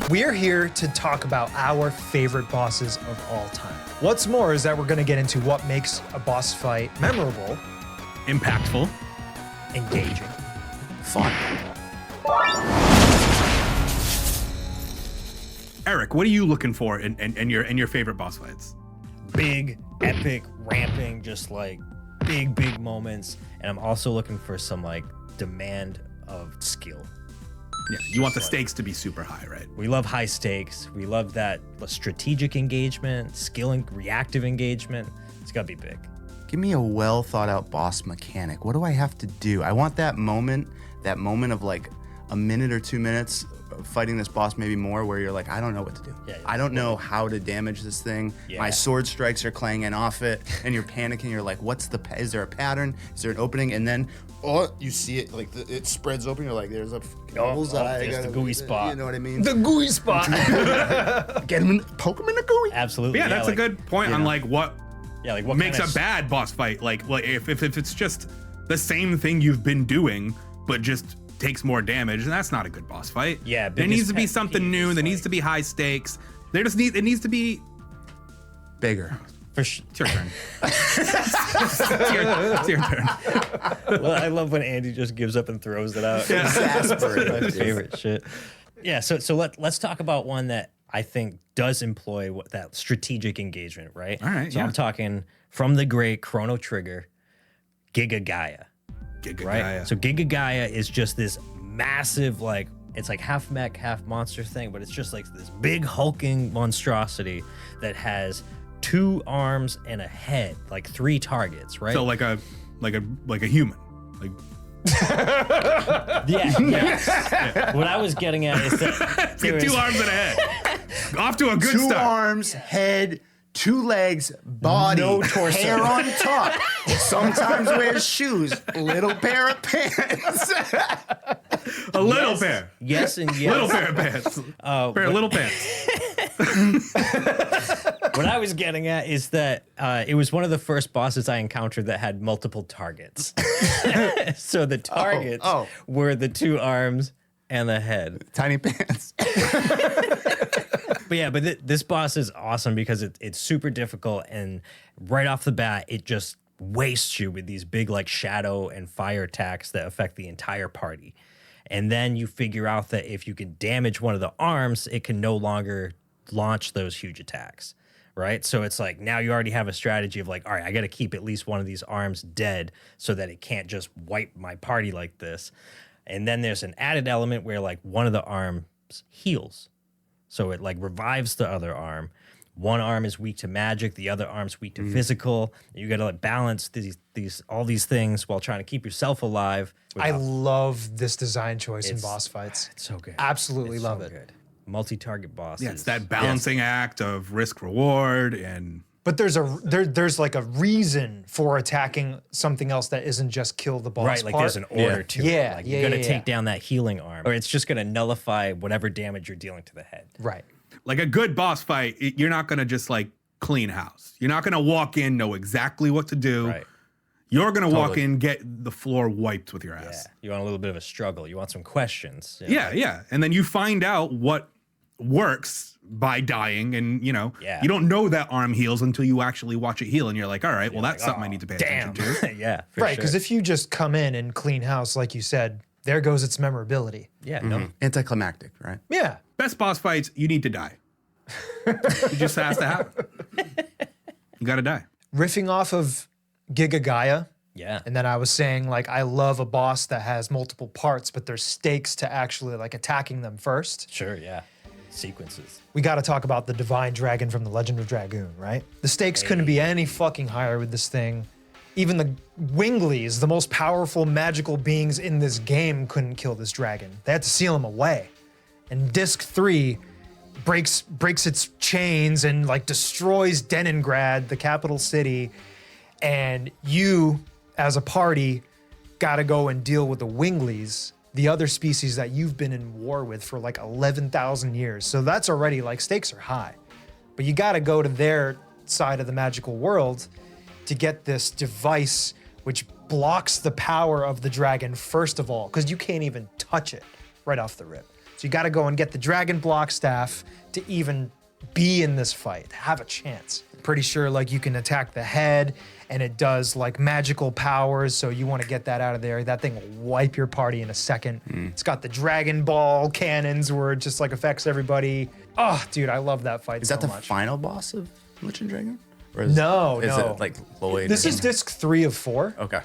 We're here to talk about our favorite bosses of all time. What's more is that we're going to get into what makes a boss fight memorable, impactful, engaging, fun. Eric, what are you looking for in your favorite boss fights? Big, epic, ramping, just like big moments. And I'm also looking for some like demand of skill. Yeah, you want the stakes to be super high, right? We love high stakes. We love that strategic engagement, skill and reactive engagement. It's gotta be big. Give me a well thought out boss mechanic. What do I have to do? I want that moment of like a minute or 2 minutes of fighting this boss, maybe more, where you're like, I don't know what to do. Yeah, I don't know how to damage this thing. Yeah. My sword strikes are clanging off it, and you're panicking. You're like, is there a pattern? Is there an opening? And then, you see it, like it spreads open. You're like, there's a bullseye. There's the gooey spot. You know what I mean? the gooey spot. Get him, poke him in the gooey. Absolutely. Yeah, that's a good point on like what what makes kind a bad boss fight. Like if it's just the same thing you've been doing, but just takes more damage, and that's not a good boss fight. Yeah, there needs to be biggest pet something peeve new. is There like- needs to be high stakes. It needs to be. Bigger. For sure. It's your turn. it's your turn. Well, I love when Andy just gives up and throws it out. Exasperating. My favorite shit. Yeah, so let's talk about one that I think does employ that strategic engagement, right? All right, So I'm talking from the great Chrono Trigger, Giga Gaia, right? Gaia. So Giga Gaia is just this massive, like, it's like half mech, half monster thing, but it's just like this big hulking monstrosity that has 2 arms and a head, like 3 targets, right? So like a human. Like Yeah. What I was getting at is that it's got 2 arms and a head. Off to a good 2 start. arms, head, 2 legs, body, No torso. hair on top. Sometimes wears shoes, little pair of pants. A little pair. Yes and yes. Little pair of pants. Pair of little pants. What I was getting at is that it was one of the first bosses I encountered that had multiple targets. So the targets were the 2 arms and the head. Tiny pants. But yeah, this boss is awesome because it's super difficult, and right off the bat, it just wastes you with these big like shadow and fire attacks that affect the entire party. And then you figure out that if you can damage one of the arms, it can no longer launch those huge attacks, right? So it's like now you already have a strategy of like, all right, I got to keep at least one of these arms dead so that it can't just wipe my party like this. And then there's an added element where like one of the arms heals. So it like revives the other arm. One arm is weak to magic, the other arm's weak to physical. You got to like balance all these things while trying to keep yourself alive. I love this design choice in boss fights. It's so good. Absolutely It's love so it. good. Multi-target bosses. Yeah, it's that balancing act of risk reward and But there's like a reason for attacking something else that isn't just kill the boss right, like part. there's an order to it. Yeah, Like yeah, you're gonna yeah, take yeah. down that healing arm, or it's just gonna nullify whatever damage you're dealing to the head. Right. like a good boss fight. You're not gonna just like clean house. You're not gonna walk in, know exactly what to do. Right. You're gonna walk in, get the floor wiped with your Yeah. ass. You want a little bit of a struggle. You want some questions. You know, Yeah, like- yeah. And then you find out what works by dying, and you don't know that arm heals until you actually watch it heal, and you're like, all right, well, that's something I need to pay Damn. attention to. Yeah. For Right, because sure. if you just come in and clean house, like you said, there goes its memorability. Yeah. No. Anticlimactic, right? Yeah. Best boss fights, you need to die. It just has to happen. You gotta die. Riffing off of Giga Gaia, Yeah. and then I was saying, like, I love a boss that has multiple parts, but there's stakes to actually, like, attacking them first. Sure. Yeah. Sequences. We got to talk about the divine dragon from the Legend of Dragoon, right? The stakes couldn't be any fucking higher with this thing. Even the Winglies, the most powerful magical beings in this game, couldn't kill this dragon. They had to seal him away. And Disc 3 breaks its chains and like destroys Leningrad, the capital city. And you, as a party, gotta go and deal with the Winglies, the other species that you've been in war with for like 11,000 years. So that's already like stakes are high. But you gotta go to their side of the magical world to get this device which blocks the power of the dragon first of all, because you can't even touch it right off the rip. So you got to go and get the dragon block staff to even be in this fight, have a chance. Pretty sure like you can attack the head and it does like magical powers, so you want to get that out of there. That thing will wipe your party in a second. It's got the Dragon Ball cannons where it just like affects everybody. Oh, dude, I love that fight Is so that the much. final boss of Legend of Dragoon? Or No, is no. it like Lloyd? This is disc 3 of 4. Okay.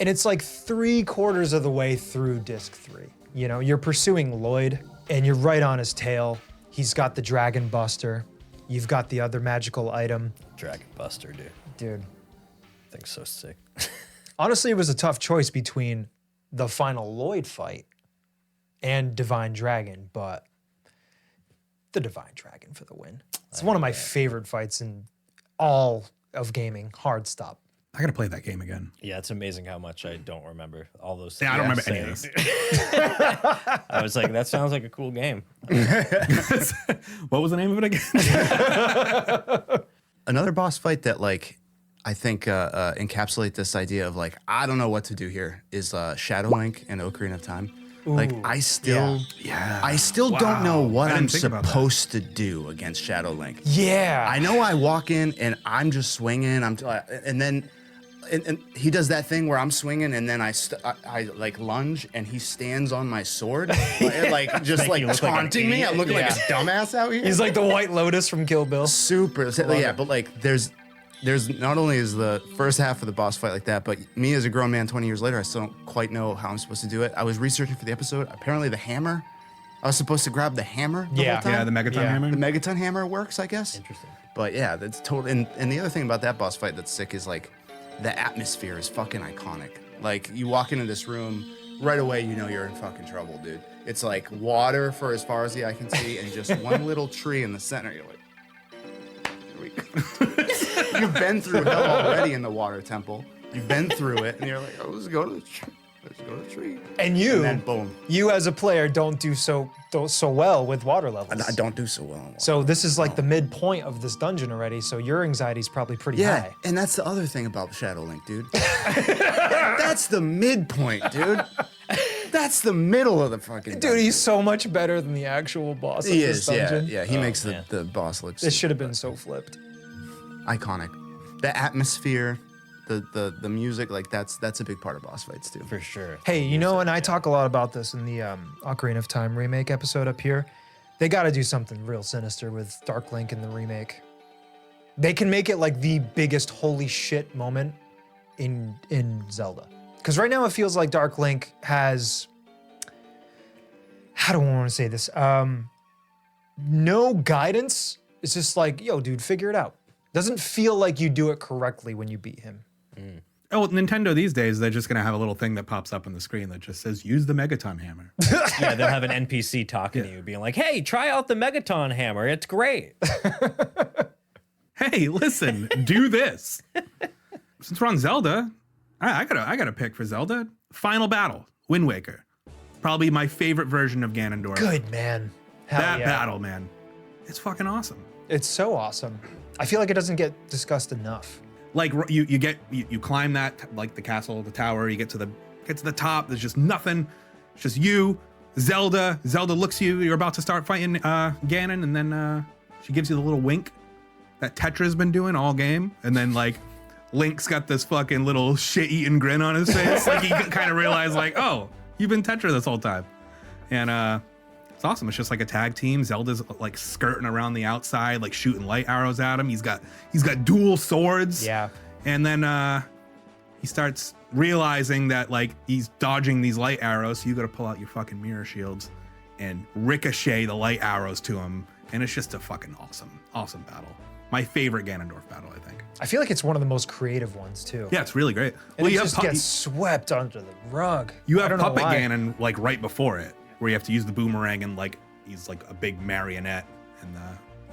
And it's like 3/4 of the way through disc 3. You know, you're pursuing Lloyd and you're right on his tail. He's got the Dragon Buster. You've got the other magical item. Dragon Buster, dude. Dude, Thing's so sick. honestly, it was a tough choice between the final Lloyd fight and Divine Dragon, but the Divine Dragon for the win. It's one of my favorite fights in all of gaming. Hard stop. I gotta play that game again. Yeah, it's amazing how much I don't remember all those things. Yeah, I don't remember any you're of saying. this. I was like, that sounds like a cool game. What was the name of it again? Another boss fight that like I think encapsulate this idea of like I don't know what to do here is Shadow Link and Ocarina of Time. Like I still don't know what I I'm didn't think about that. supposed to do against Shadow Link. Yeah. I know I walk in and I'm just swinging. And then he does that thing where I'm swinging and then I like lunge and he stands on my sword, like just like you look like an taunting me. I idiot. look like a dumbass out here. He's like the White Lotus from Kill Bill. Super. Yeah, but like there's not only is the first half of the boss fight like that, but me as a grown man 20 years later, I still don't quite know how I'm supposed to do it. I was researching for the episode. Apparently the hammer, I was supposed to grab the hammer the Yeah. whole time. Yeah, the Megaton Yeah. Hammer. The Megaton hammer works, I guess. Interesting. But yeah, that's totally. And the other thing about that boss fight that's sick is like the atmosphere is fucking iconic. Like you walk into this room, right away you know you're in fucking trouble, dude. It's like water for as far as the eye can see, and just one little tree in the center. You're like, here we go. You've been through hell already in the water temple. You've been through it, and you're like, oh, let's go to the tree. Let's go to the tree. And you, And then boom. you as a player don't do so well with water levels. I don't do so well. In water. So this is like the midpoint of this dungeon already, so your anxiety's probably pretty Yeah, high. and that's the other thing about Shadow Link, dude. That's the midpoint, dude. That's the middle of the fucking Dude, dungeon. he's so much better than the actual boss of He this is, dungeon. yeah. He makes man. the boss look This should have been so flipped. iconic. The atmosphere, the music, like that's a big part of boss fights too. For sure. Hey, you know, and I talk a lot about this in the Ocarina of Time remake episode up here. They got to do something real sinister with Dark Link in the remake. They can make it like the biggest holy shit moment in Zelda. Because right now it feels like Dark Link has, how do I want to say this? No guidance. It's just like, yo, dude, figure it out. Doesn't feel like you do it correctly when you beat him. Oh, Nintendo these days, they're just gonna have a little thing that pops up on the screen that just says, use the Megaton Hammer. Yeah, they'll have an NPC talking to you, being like, hey, try out the Megaton Hammer. It's great. Hey, listen, do this. Since we're on Zelda, I got a pick for Zelda. Final Battle, Wind Waker. Probably my favorite version of Ganondorf. Good, man. Hell That yeah. battle, man. It's fucking awesome. It's so awesome. I feel like it doesn't get discussed enough. Like you climb that, like the castle, the tower, you get to the top, there's just nothing. It's just you, Zelda. Zelda looks at you, you're about to start fighting Ganon, and then she gives you the little wink that Tetra's been doing all game. And then like Link's got this fucking little shit-eating grin on his face. Like he kind of realized like, oh, you've been Tetra this whole time. And it's awesome. It's just like a tag team. Zelda's like skirting around the outside, like shooting light arrows at him. He's got dual swords. Yeah. And then he starts realizing that like he's dodging these light arrows. So you got to pull out your fucking mirror shields and ricochet the light arrows to him. And it's just a fucking awesome battle. My favorite Ganondorf battle, I think. I feel like it's one of the most creative ones too. Yeah, it's really great. And it you just gets swept under the rug. You I have don't know Puppet why. Ganon like right before it, where you have to use the boomerang and like he's like a big marionette, and you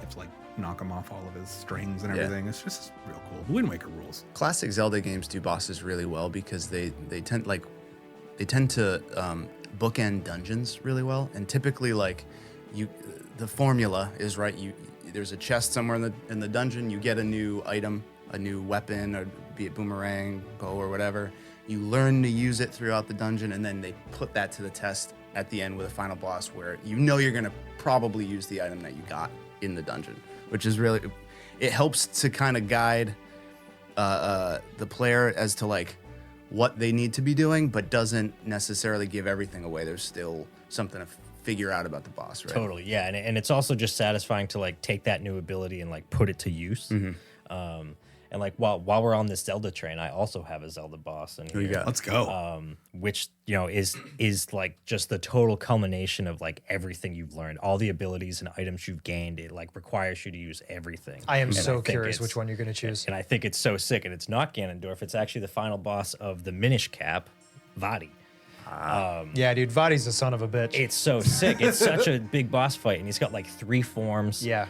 have to like knock him off all of his strings and Yeah. everything. It's just real cool. Wind Waker rules. Classic Zelda games do bosses really well because they tend to bookend dungeons really well, and typically like the formula is right. There's a chest somewhere in the dungeon. You get a new item, a new weapon, or be it boomerang, bow, or whatever. You learn to use it throughout the dungeon, and then they put that to the test at the end with a final boss where you know you're gonna probably use the item that you got in the dungeon, which is really, it helps to kind of guide the player as to like what they need to be doing, but doesn't necessarily give everything away. There's still something to figure out about the boss, right? Totally, yeah, and it's also just satisfying to like take that new ability and like put it to use. And like while we're on this Zelda train, I also have a Zelda boss, and Who you got? Let's go. which is like just the total culmination of like everything you've learned, all the abilities and items you've gained. It like requires you to use everything. I am And so think curious it's- which one you're going to choose. And I think it's so sick, and it's not Ganondorf. It's actually the final boss of the Minish Cap, Vadi. Yeah, dude, Vadi's the son of a bitch. It's so sick. It's such a big boss fight, and he's got like 3 forms. Yeah.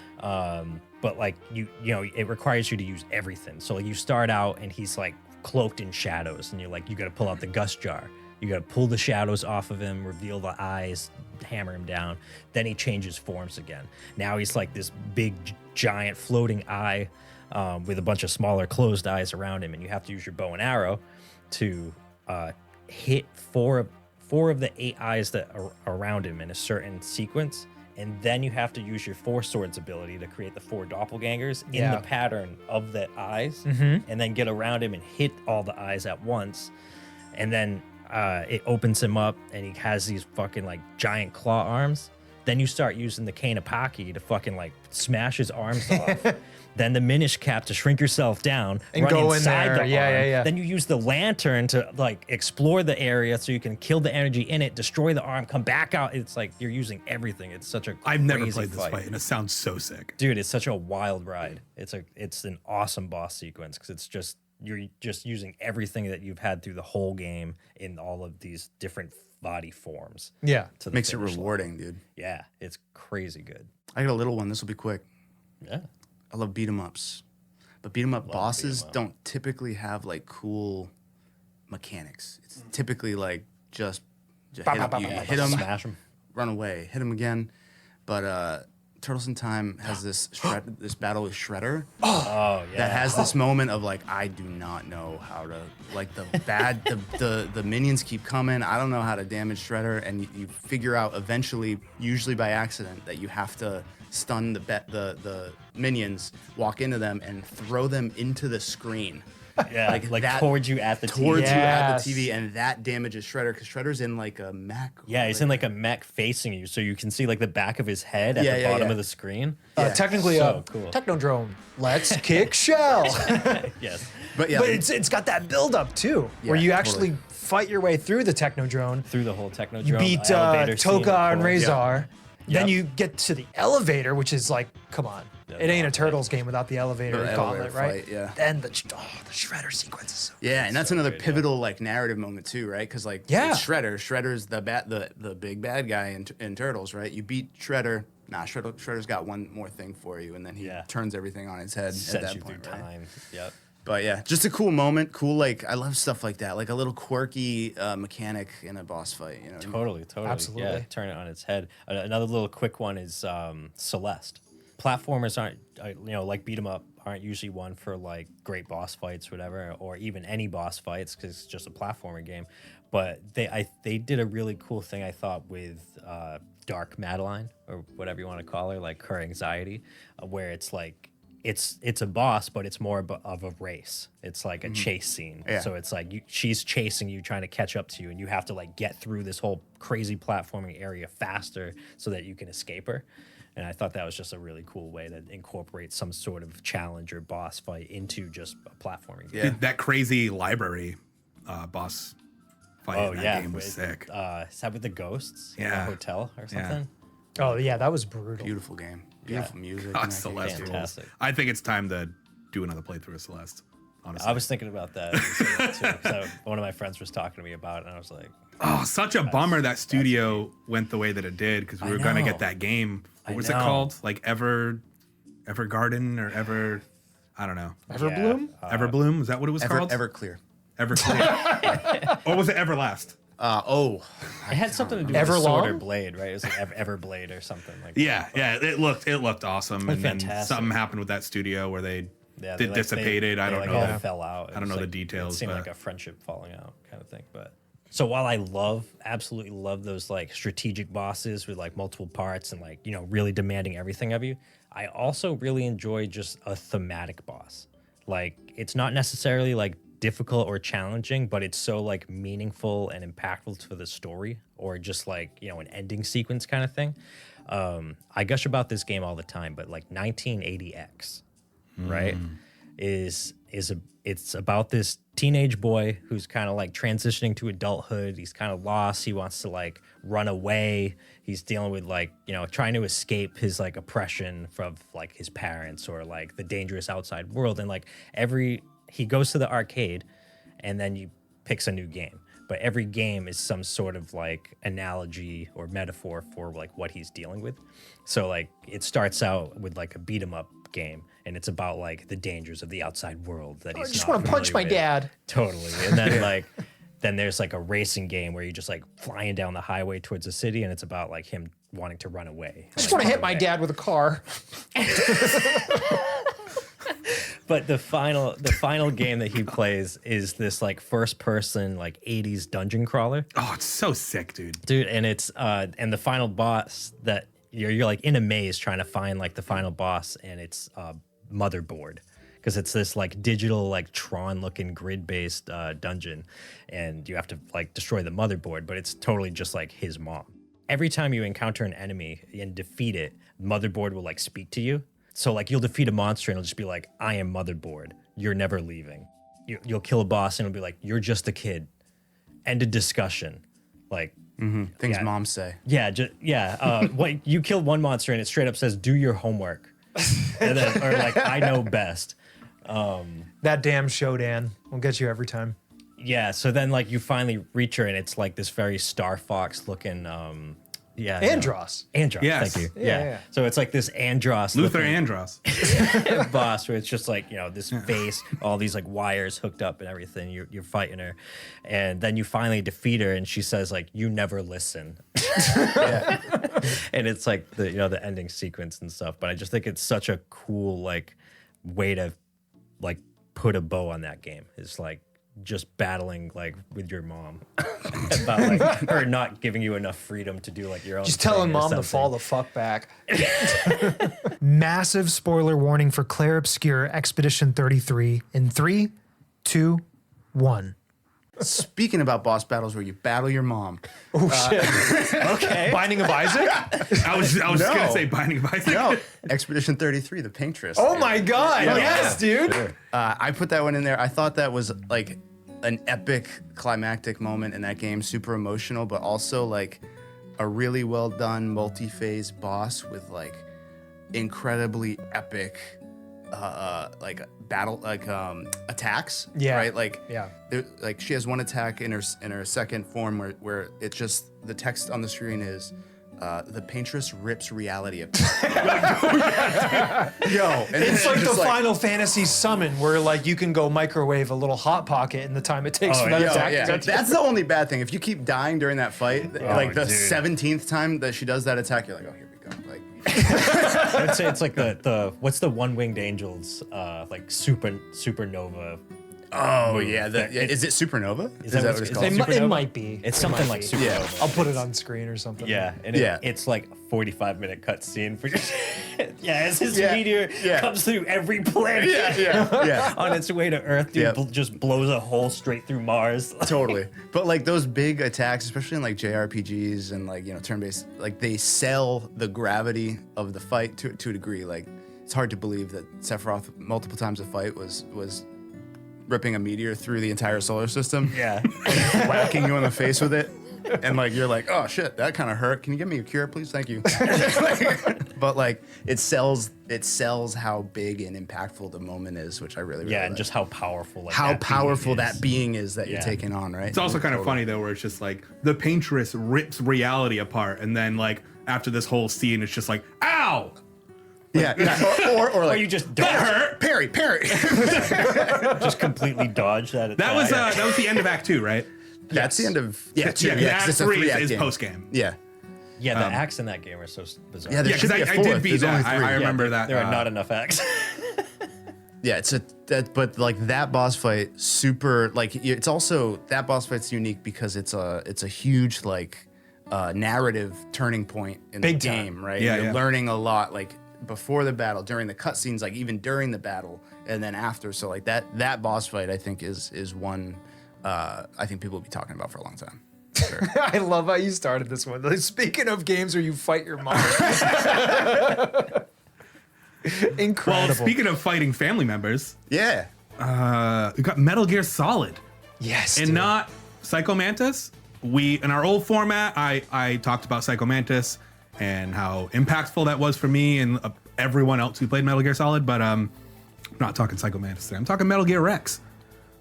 But like you know, it requires you to use everything. So like you start out, and he's like cloaked in shadows, and you're like, you got to pull out the gust jar. You got to pull the shadows off of him, reveal the eyes, hammer him down. Then he changes forms again. Now he's like this big, giant floating eye with a bunch of smaller closed eyes around him, and you have to use your bow and arrow to hit four of the 8 eyes that are around him in a certain sequence, and then you have to use your 4 swords ability to create the 4 doppelgangers in Yeah. the pattern of the eyes, and then get around him and hit all the eyes at once, and then it opens him up, and he has these fucking like giant claw arms. Then you start using the Kanapaki to fucking like smash his arms off. Then the Minish Cap to shrink yourself down And run go in inside there. the Yeah, arm. yeah, yeah. Then you use the lantern to like explore the area so you can kill the energy in it, destroy the arm, come back out. It's like you're using everything. It's such a I've never crazy played this fight, and it sounds so sick. Dude, it's such a wild ride. It's an awesome boss sequence because you're just using everything that you've had through the whole game in all of these different body forms. Yeah. To the Makes it finish line. rewarding, dude. Yeah, it's crazy good. I got a little one. This will be quick. Yeah. I love beat 'em ups, but beat 'em up bosses 'em up. don't typically have like cool mechanics. It's typically like just hit 'em, you hit them, Smash them. run away, hit them again. But Turtles in Time has this this battle with Shredder Oh yeah. that has this moment of like, I do not know how to, like, the minions keep coming. I don't know how to damage Shredder, and you figure out eventually, usually by accident, that you have to stun the minions, walk into them, and throw them into the screen. Yeah, like that towards you at the towards TV. you at Yes. the TV, and that damages Shredder because Shredder's in like a mech. Yeah, he's in like a mech facing you, so you can see like the back of his head at Yeah, the yeah, bottom yeah. of the screen. Technically, So cool. Technodrome. Let's kick shell. Yes. But yeah, But it's got that build up too, where Yeah, you actually totally. fight your way through the Technodrome. Through the whole Technodrome. You beat elevator scene, Toka of and course. Razor. Then Yep. you get to the elevator, which is like, come on. It ain't a Turtles game without the elevator The gauntlet, elevator right? fight, yeah. Then the Shredder sequence is so Yeah, and that's another pivotal like narrative moment too, right? Because like Yeah. it's Shredder. Shredder's the big bad guy in Turtles, right? You beat Shredder. Nah, Shredder's got one more thing for you, and then he Yeah. turns everything on its head at Sets that you point, through right? time. Yep. But yeah, just a cool moment. Cool, like I love stuff like that, like a little quirky mechanic in a boss fight. You know, what I mean? Totally. Yeah, Absolutely. turn it on its head. Another little quick one is Celeste. Platformers aren't, like beat 'em up, aren't usually one for like great boss fights, whatever, or even any boss fights because it's just a platformer game. But they did a really cool thing I thought with Dark Madeline or whatever you want to call her, like her anxiety, where it's like it's a boss, but it's more of a race. It's like a chase scene. Yeah. So it's like she's chasing you, trying to catch up to you, and you have to like get through this whole crazy platforming area faster so that you can escape her. And I thought that was just a really cool way to incorporate some sort of challenge or boss fight into just a platforming game. Yeah. Dude, that crazy library boss fight Oh in that yeah, game was sick. Is that with the ghosts? in Yeah. the hotel or Yeah. something? Oh yeah, that was brutal. Beautiful game, beautiful music. God, in that game. Celeste rules. Fantastic. I think it's time to do another playthrough of Celeste. Honestly. I was thinking about that too. 'Cause one of my friends was talking to me about it, and I was like, Oh, such a bummer that studio went the way that it did because we I were gonna know. get that game. What I was it know. called? Like Evergarden or Ever? I don't know. Everbloom? Everbloom? Is that what it was called? Everclear. Everclear. Or was it Everlast? Oh, it had something to do with Everlong? the sword or blade, right? It was like Everblade or something like that. Yeah. It looked awesome. And then fantastic. something happened with that studio where they Yeah, dissipated. I don't like know. all fell out. I don't know the details, It seemed but- like a friendship falling out kind of thing, but So while I absolutely love those like strategic bosses with like multiple parts and like, really demanding everything of you, I also really enjoy just a thematic boss. Like it's not necessarily like difficult or challenging, but it's so like meaningful and impactful to the story, or just like, an ending sequence kind of thing. I gush about this game all the time, but like 1980X, right? It's about this teenage boy who's kind of like transitioning to adulthood. He's kind of lost. He wants to like run away. He's dealing with like, trying to escape his like oppression from like his parents or like the dangerous outside world. And like he goes to the arcade and then he picks a new game. But every game is some sort of like analogy or metaphor for like what he's dealing with. So like it starts out with like a beat 'em up game, and it's about like the dangers of the outside world that he's I just not want to punch my familiar with. dad. Totally. And then then there's like a racing game where you're just like flying down the highway towards the city, and it's about like him wanting to run away. I just want to hit my dad with a car. But the final game that he plays is this like first person like 80s dungeon crawler. Oh, it's so sick, dude. Dude, and it's and the final boss that you're like in a maze trying to find like the final boss, and it's Motherboard, because it's this like digital like Tron looking grid based dungeon, and you have to like destroy the motherboard, but it's totally just like his mom. Every time you encounter an enemy and defeat it, Motherboard will like speak to you. So like you'll defeat a monster and it'll just be like, I am Motherboard. You're never leaving. You'll kill a boss and it'll be like, you're just a kid. End of discussion. Like Things moms say. Yeah. What you kill one monster and it straight up says, do your homework. And then, or like, I know best. That damn Shodan will get you every time. Yeah. So then like you finally reach her and it's like this very Star Fox looking, Andros. Andros, Yes. thank you. Yeah. So it's like this Andros Luther looking Andros. boss where it's just like, this face, all these like wires hooked up and everything. You're fighting her. And then you finally defeat her and she says like, you never listen. And it's like the ending sequence and stuff. But I just think it's such a cool like way to like put a bow on that game. It's like just battling like with your mom about like her not giving you enough freedom to do like your own Just thing telling or mom to something. fall the fuck back. Massive spoiler warning for Claire Obscure Expedition 33 in 3, 2, 1. Speaking about boss battles where you battle your mom. Oh shit. Okay. Binding of Isaac? I was just No. gonna say Binding of Isaac. No, Expedition 33, the Paintress. Oh my god. Yes, dude. I put that one in there. I thought that was like an epic climactic moment in that game, super emotional, but also like a really well done multi-phase boss with like incredibly epic like battle attacks. Yeah. Right? Like Yeah. like she has one attack in her second form where it just the text on the screen is the Paintress rips reality apart. Yo, and It's like the just Final Fantasy summon where like you can go microwave a little hot pocket in the time it takes for that Yo, attack. yeah. to get to That's the only bad thing. If you keep dying during that fight, like the dude. 17th time that she does that attack, you're like, oh, here we go. Like, I'd say it's like the what's the one-winged angels like supernova. oh yeah, is it Supernova? Is that what it's is called? It Supernova? might be. It's It something might like be. supernova. Yeah. I'll put it on screen or something. Yeah, and Yeah. it's like 45-minute cutscene for just as his Yeah, meteor yeah. comes through every planet. yeah. On its way to Earth, dude, Yep. just blows a hole straight through Mars. Totally. But like those big attacks, especially in like JRPGs and like, turn-based, like they sell the gravity of the fight to a degree. Like it's hard to believe that Sephiroth multiple times a fight was ripping a meteor through the entire solar system. Yeah. Whacking you in the face with it. And like you're like, oh shit, that kind of hurt. Can you give me a cure, please? Thank you. But like it sells how big and impactful the moment is, which I really Yeah, like. and just how powerful like how that powerful being is. that being is that you're Yeah. taking on, right? It's also kind of funny though, where it's just like the Paintress rips reality apart, and then like after this whole scene, it's just like, ow! Yeah, or Or like you just That dodge, hurt. parry. just completely dodge that attack. That was the end of Act 2, right? That's the end of two, Yeah, 'cause 'cause Act it's a 3 three-act is game. post game. Yeah, Yeah, the acts in that game are so bizarre. Yeah, there Yeah, should because be a I fourth. did beat There's only that. three. I remember that. There are not enough acts. Yeah, but like that boss fight, super like it's also that boss fight's unique because it's a huge like narrative turning point in Big the time. game, right? Yeah, You're yeah. learning a lot like before the battle, during the cutscenes, like even during the battle, and then after. So like that boss fight, I think is one I think people will be talking about for a long time. Sure. I love how you started this one. Like, speaking of games where you fight your mom. Incredible. Well, speaking of fighting family members, Yeah. we got Metal Gear Solid. yes. And dude. not Psycho Mantis. We in our old format, I talked about Psycho Mantis and how impactful that was for me and everyone else who played Metal Gear Solid. But I'm not talking Psycho Mantis today. I'm talking Metal Gear Rex.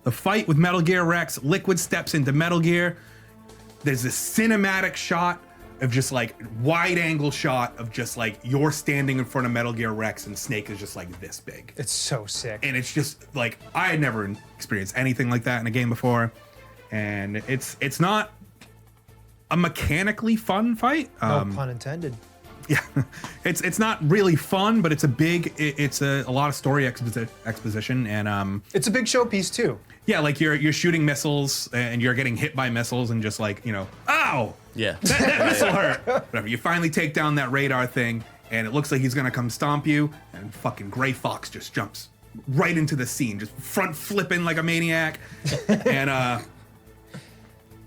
The fight with Metal Gear Rex. Liquid steps into Metal Gear. There's this cinematic shot of just like wide angle shot of just like you're standing in front of Metal Gear Rex and Snake is just like this big. It's so sick. And it's just like I had never experienced anything like that in a game before, and it's not a mechanically fun fight. No pun intended. Yeah, it's not really fun, but it's a lot of story exposition, and It's a big showpiece too. yeah, like you're shooting missiles and you're getting hit by missiles and just like ow, Yeah. that missile hurt. Whatever. You finally take down that radar thing, and it looks like he's gonna come stomp you, and fucking Gray Fox just jumps right into the scene, just front flipping like a maniac, and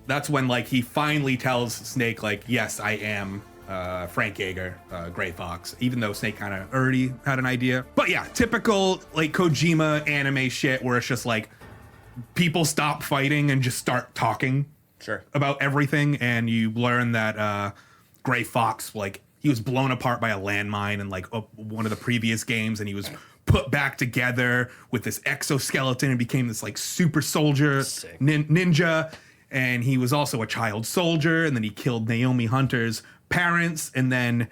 that's when like he finally tells Snake like, yes, I am Frank Yeager, Gray Fox, even though Snake kind of already had an idea. But yeah, typical like Kojima anime shit where it's just like people stop fighting and just start talking Sure. about everything, and you learn that Gray Fox, like, he was blown apart by a landmine in like one of the previous games, and he was put back together with this exoskeleton and became this like super soldier ninja. And he was also a child soldier, and then he killed Naomi Hunter's parents, and then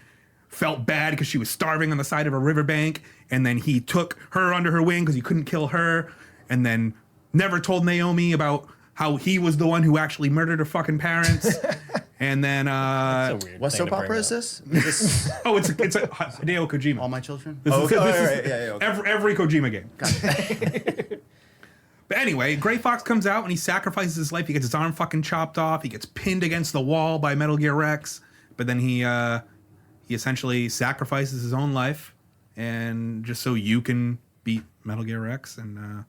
felt bad because she was starving on the side of a riverbank, and then he took her under her wing because he couldn't kill her, and then never told Naomi about how he was the one who actually murdered her fucking parents. And then That's a weird What thing soap to bring opera up. is this? Is this it's a Hideo Kojima. All My Children? This is- okay, this is all right, yeah, okay. every Kojima game. But anyway, Gray Fox comes out and he sacrifices his life. He gets his arm fucking chopped off. He gets pinned against the wall by Metal Gear Rex. But then he essentially sacrifices his own life, and just so you can beat Metal Gear Rex. And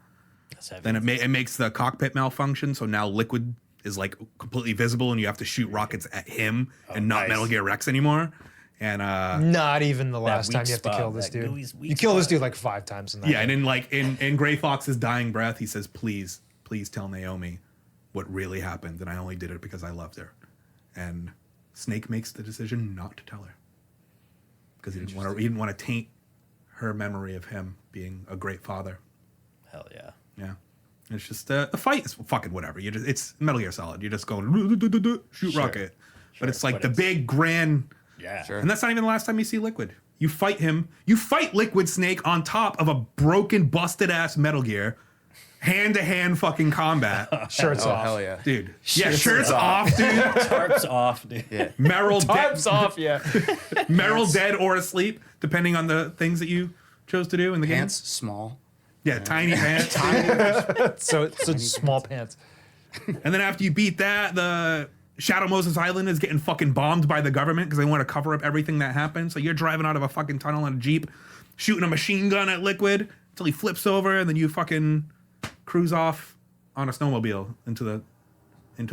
That's heavy. then it makes the cockpit malfunction. So now Liquid is like completely visible, and you have to shoot rockets at him and not nice. Metal Gear Rex anymore. And Not even the last weak time you have to spot, kill this that dude. gooey's weak You kill this spot. dude like 5 times in that. yeah, and game. in like in Gray Fox's dying breath, he says, "Please, please tell Naomi what really happened, and I only did it because I loved her." And Snake makes the decision not to tell her because he didn't want to taint her memory of him being a great father. Hell yeah. Yeah, it's just the fight is fucking whatever. It's Metal Gear Solid. You're just going shoot rocket, but it's like but the it's- big grand. Yeah. Sure. And that's not even the last time you see Liquid. You fight him. You fight Liquid Snake on top of a broken, busted ass Metal Gear, hand to hand fucking combat, Shirts Oh, off. hell yeah. dude. Yeah, Shirts shirts off. off, dude. Tarps off, dude. Yeah. Meryl Tarps dead, off, yeah. Meryl dead or asleep, depending on the things that you chose to do in the Pants game. small. Yeah, tiny pants. So small pants. And then after you beat that, the Shadow Moses Island is getting fucking bombed by the government because they want to cover up everything that happened. So you're driving out of a fucking tunnel in a Jeep, shooting a machine gun at Liquid until he flips over, and then you fucking cruise off on a snowmobile into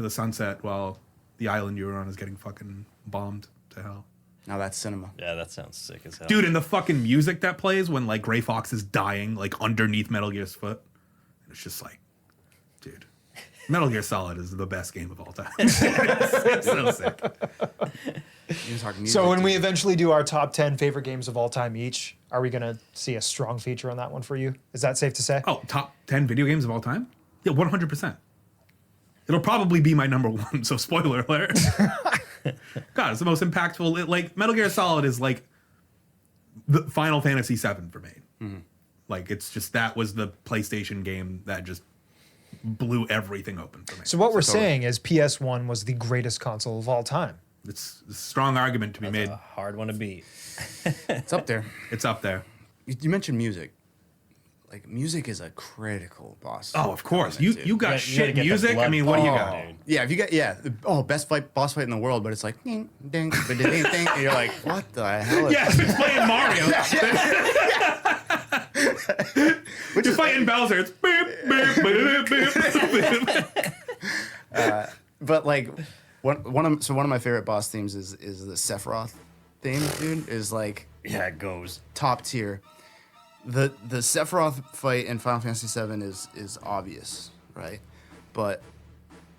the sunset while the island you were on is getting fucking bombed to hell. Now that's cinema. Yeah, that sounds sick as hell. Dude, and the fucking music that plays when like Gray Fox is dying like underneath Metal Gear's foot, it's just like, dude, Metal Gear Solid is the best game of all time. It's so sick. You're talking music, So when we dude. eventually do our top 10 favorite games of all time each, are we going to see a strong feature on that one for you? Is that safe to say? Oh, top 10 video games of all time? Yeah, 100%. It'll probably be my number one, so spoiler alert. God, it's the most impactful. Like, Metal Gear Solid is like the Final Fantasy VII for me. Like, it's just, that was the PlayStation game that just blew everything open for me. So what we're saying is PS1 was the greatest console of all time. It's a strong argument to be made. A hard one to beat. It's up there. It's up there. You mentioned music. like music is a critical boss. Oh, of course. element, dude. You got You gotta shit get the music. I blood mean, what do you pumping, got? dude. Yeah, if you get best boss fight in the world, but it's like ding ding ding ding ding, and you're like, what the hell? Is Yes, it's playing Mario. You're fighting Bowser. It's beep, beep, beep, beep, beep. But like one of my favorite boss themes is the Sephiroth theme, dude. Is like Yeah, it goes. top tier. The Sephiroth fight in Final Fantasy VII is obvious, right? But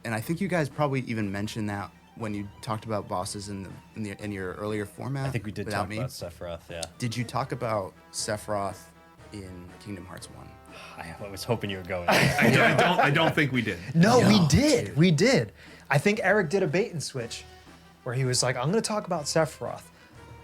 and I think you guys probably even mentioned that when you talked about bosses in your earlier format. I think we did without talk about Sephiroth, yeah. Did you talk about Sephiroth in Kingdom Hearts 1? I was hoping you were going there. I don't think we did. No, we No, did. dude. We did. I think Eric did a bait and switch where he was like, I'm going to talk about Sephiroth,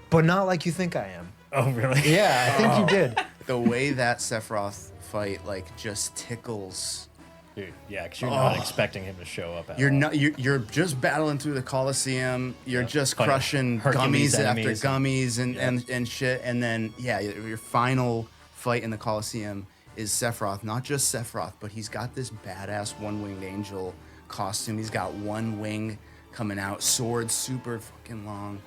but not like you think I am. Oh, really? Yeah, I think you did. The way that Sephiroth fight like just tickles. Dude, yeah, because you're not expecting him to show up at You're all. not. You're just battling through the Coliseum. You're just Fighting crushing Hercules gummies after enemies. gummies and shit. And then your final fight in the Coliseum is Sephiroth. Not just Sephiroth, but he's got this badass one-winged angel costume. He's got one wing coming out, sword super fucking long,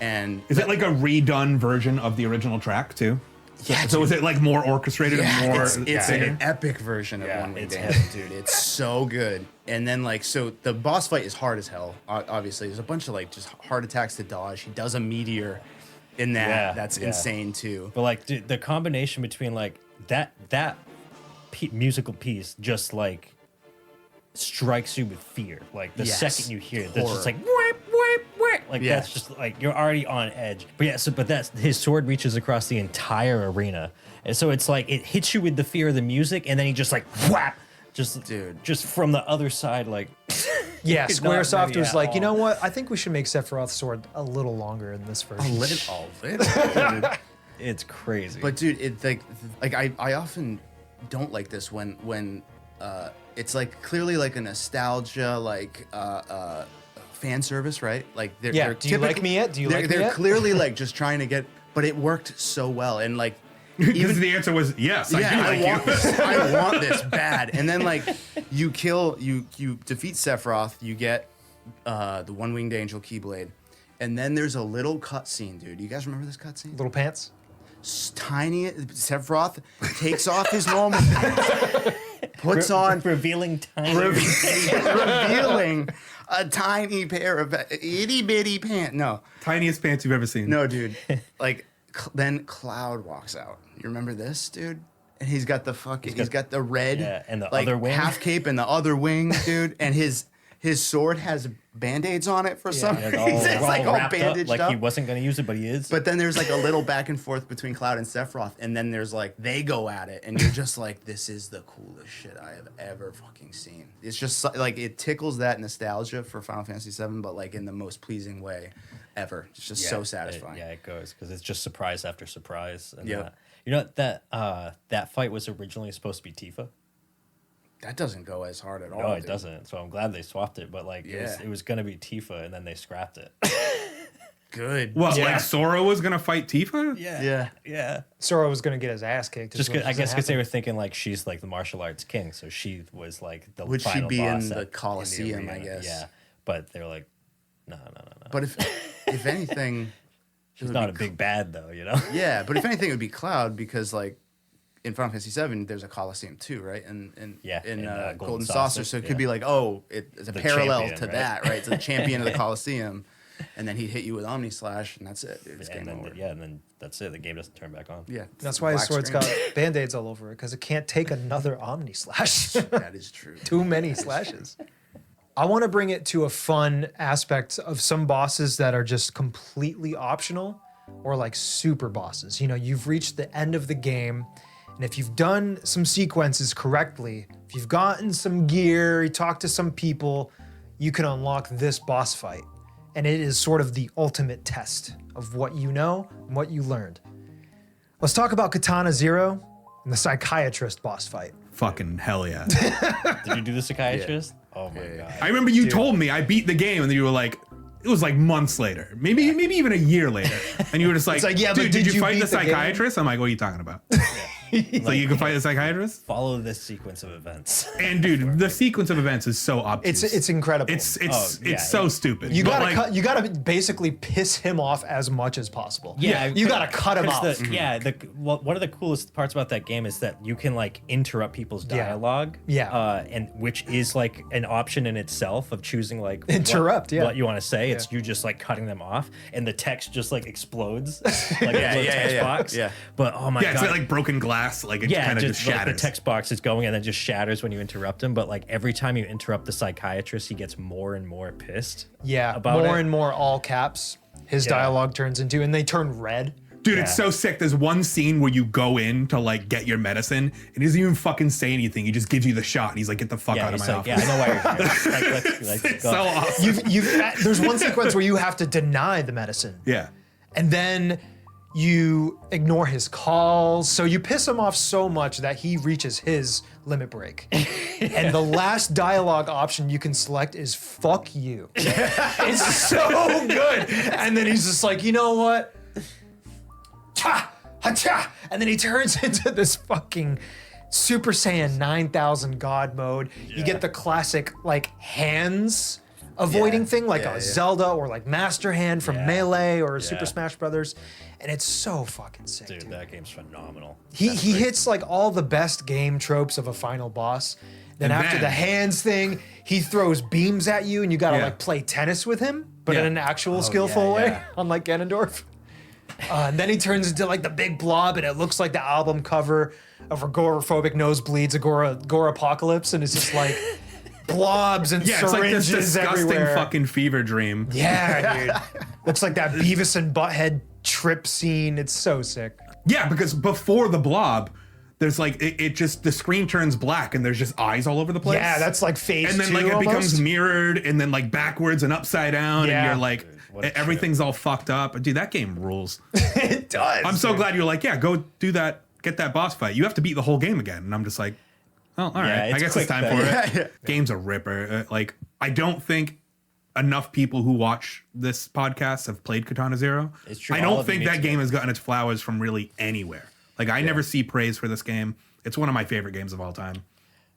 and Is it like a redone version of the original track too? yeah. So is it like more orchestrated and more? It's an epic version of Yeah, One Winged it's Angel, dude. It's so good. And then like, so the boss fight is hard as hell. Obviously, there's a bunch of like just hard attacks to dodge. He does a meteor in that. Yeah, That's yeah. insane too. But like dude, the combination between like that musical piece just like strikes you with fear. Like the Yes. second you hear it, that's just Horror. like whip, whip, whip. Like Yeah. that's just like you're already on edge. But yeah, but that's his sword reaches across the entire arena. And so it's like it hits you with the fear of the music, and then he just like whap, just Dude. just from the other side, like Yeah, Not Squaresoft ready was at like, you know all. what? I think we should make Sephiroth's sword a little longer in this version. Dude. it's crazy. But dude, it like I often don't like this when it's like clearly like a nostalgia like fan service, right? Like they're do you like typically- me yet? Do you they're, like me they're yet? clearly like just trying to get, but it worked so well. And like Because the answer was yes. yeah, I do like you. I want this bad. And then like you defeat Sephiroth, you get the one winged angel keyblade, and then there's a little cutscene, dude. You guys remember this cutscene? Little pants? Tiny Sephiroth takes off his normal pants, puts on revealing tiny. revealing a tiny pair of itty bitty pants. Tiniest pants you've ever seen. No, dude. Like then Cloud walks out. You remember this, dude? And he's got the red Yeah, and the like, other wing. half cape and the other wing, dude. And his sword has band-aids on it for some Yeah, reason. It's like all wrapped up, bandaged like up. he wasn't going to use it, but he is. But then there's like a little back and forth between Cloud and Sephiroth, and then there's like they go at it, and you're just like, this is the coolest shit I have ever fucking seen. It's just like it tickles that nostalgia for Final Fantasy VII, but like in the most pleasing way ever. It's just so satisfying. It goes because it's just surprise after surprise. And Yep. you know that fight was originally supposed to be Tifa. That doesn't go as hard at all. No, it dude. doesn't. So I'm glad they swapped it. But like Yeah. it was going to be Tifa, and then they scrapped it. Good. What, Yeah. like Sora was gonna fight Tifa? Yeah. Sora was going to get his ass kicked. Just is what 'cause- I was guess gonna because they happen. were thinking like she's like the martial arts king, so she was like the Would she final be in boss the at- Colosseum, I arena. guess? Yeah, but they were like, no. But if anything, She's not a big bad though, you know. yeah. But if anything, it would be Cloud because like in Final Fantasy VII, there's a Coliseum too, right? And Yeah, in in, Golden Saucer, so it could yeah. be like, oh, it's a The parallel champion, to right? that, right? It's the champion of the Coliseum, and then he'd hit you with Omni Slash, and that's it. Dude. It's and game then, over. yeah, and then that's it. The game doesn't turn back on. Yeah, That's why his black sword's screen. got band-aids all over it, because it can't take another Omni Slash. That is true. Too many slashes. I want to bring it to a fun aspect of some bosses that are just completely optional or like super bosses. You know, you've reached the end of the game, and if you've done some sequences correctly, if you've gotten some gear, you talked to some people, you can unlock this boss fight. And it is sort of the ultimate test of what you know and what you learned. Let's talk about Katana Zero and the psychiatrist boss fight. Fucking hell yeah. Did you do the psychiatrist? Oh my god. I remember you told me I beat the game, and then you were like, it was like months later, maybe even a year later, and you were just like, like, yeah, but dude, did did you you fight beat the the game?" psychiatrist? I'm like, what are you talking about? so you can fight a psychiatrist. Follow this sequence of events. And dude, the sequence of events is so obtuse. It's incredible. It's yeah, so stupid. You But, gotta like, cut. You gotta basically piss him off as much as possible. Yeah, you gotta cut him off. One of the coolest parts about that game is that you can like interrupt people's Yeah. dialogue. Yeah. And which is like an option in itself of choosing like Interrupt, what you want to say. It's you just like cutting them off, and the text just like explodes like a little text box. Yeah. But oh my yeah, god. it's like broken glass. Like it Yeah, kind of just like shatters. the text box is going and then just shatters when you interrupt him. But like every time you interrupt the psychiatrist, he gets more and more pissed. Yeah, about more it. and more all caps. His dialogue turns into, and they turn red. Dude, it's so sick. There's one scene where you go in to like get your medicine, and he doesn't even fucking say anything. He just gives you the shot, and he's like, "Get the fuck out of He's my like, office." yeah, I know why you're here. Let's It's go. so awesome. There's one sequence where you have to deny the medicine, Yeah. and then you ignore his calls. So you piss him off so much that he reaches his limit break. And the last dialogue option you can select is "fuck you." It's so good. And then he's just like, you know what? Cha, ha-cha. And then he turns into this fucking Super Saiyan 9000 God mode. You get the classic like hands avoiding thing, like a Zelda or like Master Hand from Melee or Super Smash Brothers. And it's so fucking sick, Dude, dude. that game's phenomenal. He hits like all the best game tropes of a final boss. Then And after then- the hands thing, he throws beams at you and you gotta Yeah. like play tennis with him, but Yeah. in an actual skillful way, yeah. unlike Ganondorf. And then he turns into like the big blob and it looks like the album cover of Agoraphobic Nosebleeds, Agora Apocalypse, and it's just like blobs and Yeah, it's like this syringes disgusting everywhere. fucking fever dream. Yeah, dude. Looks like that Beavis and Butthead trip scene. It's so sick. Yeah, because before the blob, there's like it just the screen turns black and there's just eyes all over the place. Yeah, that's like phase and then two like it becomes almost. mirrored and then like backwards and upside down Yeah. and you're like what a everything's all fucked up. Dude, that game rules. It does. I'm so glad you're like, yeah, go do that, get that boss fight. You have to beat the whole game again. And I'm just like, oh, all right. I it's guess it's quick time then. for it. Game's a ripper. Like, I don't think enough people who watch this podcast have played Katana Zero. It's true. I All don't of you think need that to game get has gotten its flowers from really anywhere. Like, I never see praise for this game. It's one of my favorite games of all time.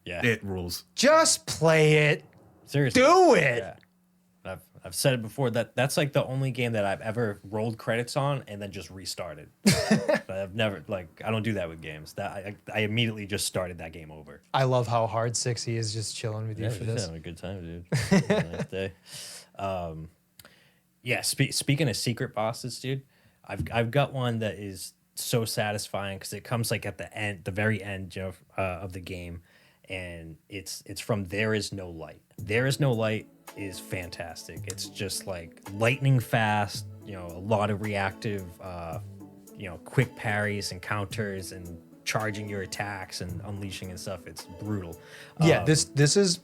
Yeah. It rules. Just play it. Seriously. Do it. Yeah. I've said it before that that's like the only game that I've ever rolled credits on and then just restarted. I've never I don't do that with games. That I immediately just started that game over. I love how hard 60 is just chilling with you for Just this. having a good time, dude. Having a nice day. Yeah. Speaking of secret bosses, dude, I've got one that is so satisfying because it comes like at the end, the very end, of the game, and it's from There Is No Light. There Is No Light is fantastic. It's just like lightning fast, a lot of reactive, quick parries and counters and charging your attacks and unleashing and stuff. It's brutal. Yeah, this is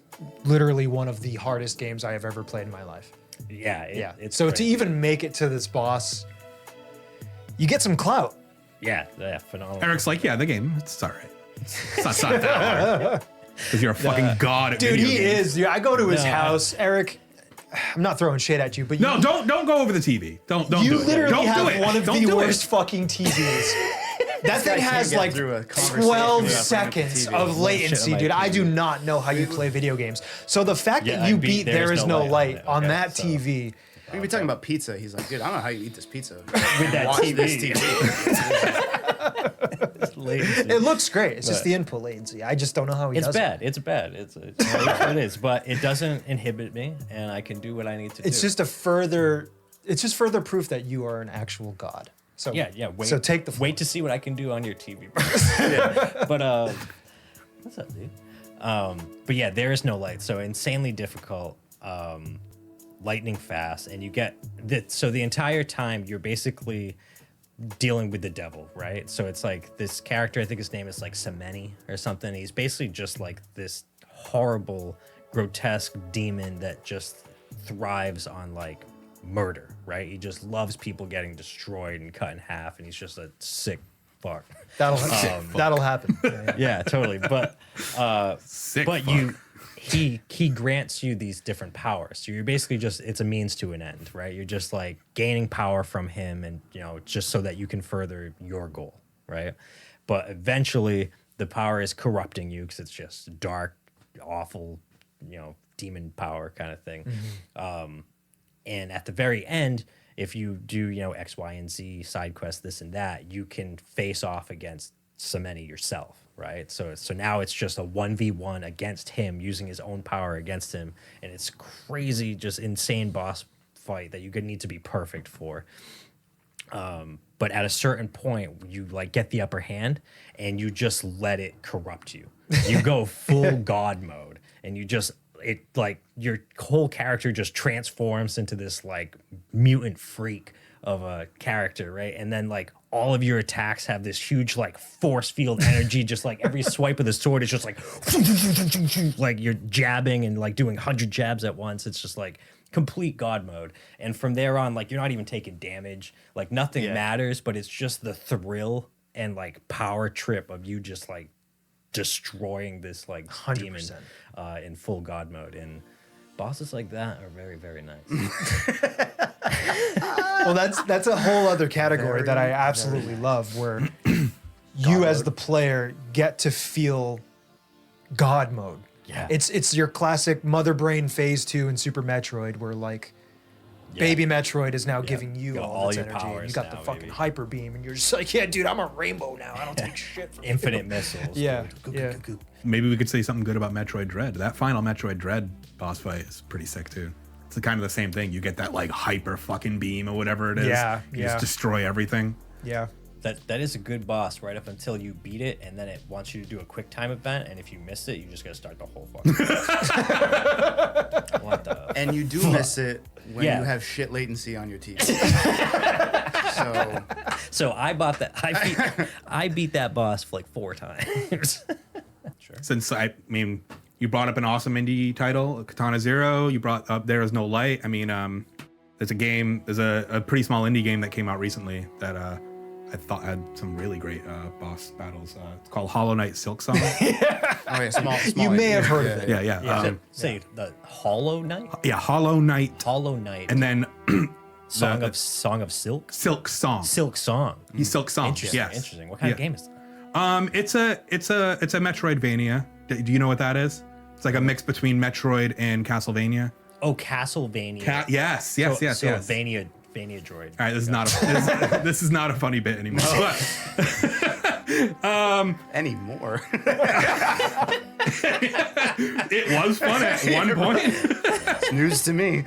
literally one of the hardest games I have ever played in my life. Yeah. It's It's so great. to even make it to this boss, you get some clout. Yeah, phenomenal. Eric's like, yeah, the game, it's all right. It's not that hard. Because you're a fucking god at Dude, video he games. is. Dude, I go to his No, house, Eric. I'm not throwing shade at you, but No, don't go over the TV. Don't you do it. literally Don't have do it. one of Don't the do worst it. fucking TVs. That thing guy can't has get like through a conversation 12 without seconds bringing up the of TV. latency, on my dude. I TV. do not know how you play video games. So the fact Yeah, that I you beat beat There Is No Light on okay, that so- TV, We be talking about pizza. He's like, dude, I don't know how you eat this pizza. With that Watch TV. this TV. Latency. it looks great. It's just But- the input latency. I just don't know how he It's does it. bad. It's bad. It's what it is, but it doesn't inhibit me, and I can do what I need to do. It's just further proof that you are an actual god. So yeah. Wait, So take the floor. wait to see what I can do on your TV. But what's up, dude? But yeah, There Is No Light. So insanely difficult, lightning fast, and you get that. So the entire time you're basically dealing with the devil, right? So it's like this character. I think his name is like Semeni or something. He's basically just like this horrible, grotesque demon that just thrives on like murder, right? He just loves people getting destroyed and cut in half, and he's just a sick fuck. that'll happen. Yeah. Yeah, totally. But Sick but fuck. he grants you these different powers. So you're basically it's a means to an end, right? You're just like gaining power from him, and just so that you can further your goal, right? But eventually the power is corrupting you because it's just dark, awful, demon power kind of thing. And at the very end, if you do, X, Y, and Z side quests, this and that, you can face off against Sameni yourself, right? So now it's just a 1v1 against him using his own power against him. And it's crazy, just insane boss fight that you could need to be perfect for. But at a certain point, you like get the upper hand and you just let it corrupt you. You go full God mode and your whole character just transforms into this like mutant freak of a character, right? And then like all of your attacks have this huge like force field energy, just like every swipe of the sword is just like you're jabbing and like doing 100 jabs at once. It's just like complete God mode. And from there on, like you're not even taking damage, like nothing matters, but it's just the thrill and like power trip of you just like destroying this like 100%. Demon in full God mode. And bosses like that are very, very nice. Well, that's a whole other category that I absolutely love, where you as the player get to feel God mode. Yeah. It's your classic Mother Brain Phase 2 in Super Metroid, where like Baby Metroid is now giving you all its your energy. And you powers got the now, fucking baby. hyper beam, and you're just like, yeah, dude, I'm a rainbow now. I don't take shit from Infinite missiles. Yeah, dude. yeah. Maybe we could say something good about Metroid Dread. That final Metroid Dread boss fight is pretty sick too. It's kind of the same thing. You get that like hyper fucking beam or whatever it is. Yeah, You just destroy everything. Yeah. That is a good boss right up until you beat it, and then it wants you to do a quick time event, and if you miss it, you just gotta start the whole fucking what the And you do miss it when you have shit latency on your TV. So I bought that. I beat that boss like 4 times. Sure. Since you brought up an awesome indie title, Katana Zero. You brought up There Is No Light. I mean, there's a pretty small indie game that came out recently that I thought had some really great boss battles. It's called Hollow Knight Silksong. Oh yeah, small. You may have heard of it. Yeah. Say the Hollow Knight. Yeah, Hollow Knight. Hollow Knight. And then Song of Silk. Silk Song. Silk Song. He's Silk Song. Interesting. Yes. Interesting. What kind of game is that? It's a Metroidvania. Do you know what that is? It's like a mix between Metroid and Castlevania. Oh, Castlevania. Yes. So Vania Droid. All right, this is not a funny bit anymore. Anymore. It was fun at one point. It's news to me.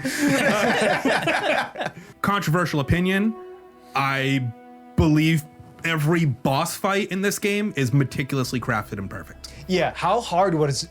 Controversial opinion. I believe every boss fight in this game is meticulously crafted and perfect. Yeah. How hard was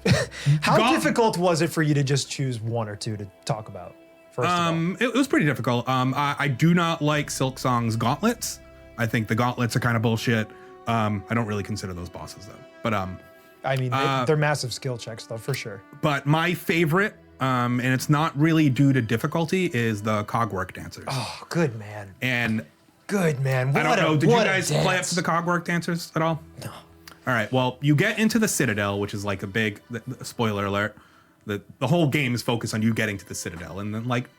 how difficult was it for you to just choose one or two to talk about? First of all. It was pretty difficult. I do not like Silksong's gauntlets. I think the gauntlets are kind of bullshit. I don't really consider those bosses though. But I mean, they're massive skill checks though, for sure. But my favorite, and it's not really due to difficulty, is the Cogwork Dancers. Oh, good man. And good man. What I don't know. Did you guys dance. play up to the Cogwork Dancers at all? No. All right. Well, you get into the Citadel, which is like a big spoiler alert. The whole game is focused on you getting to the Citadel, and then like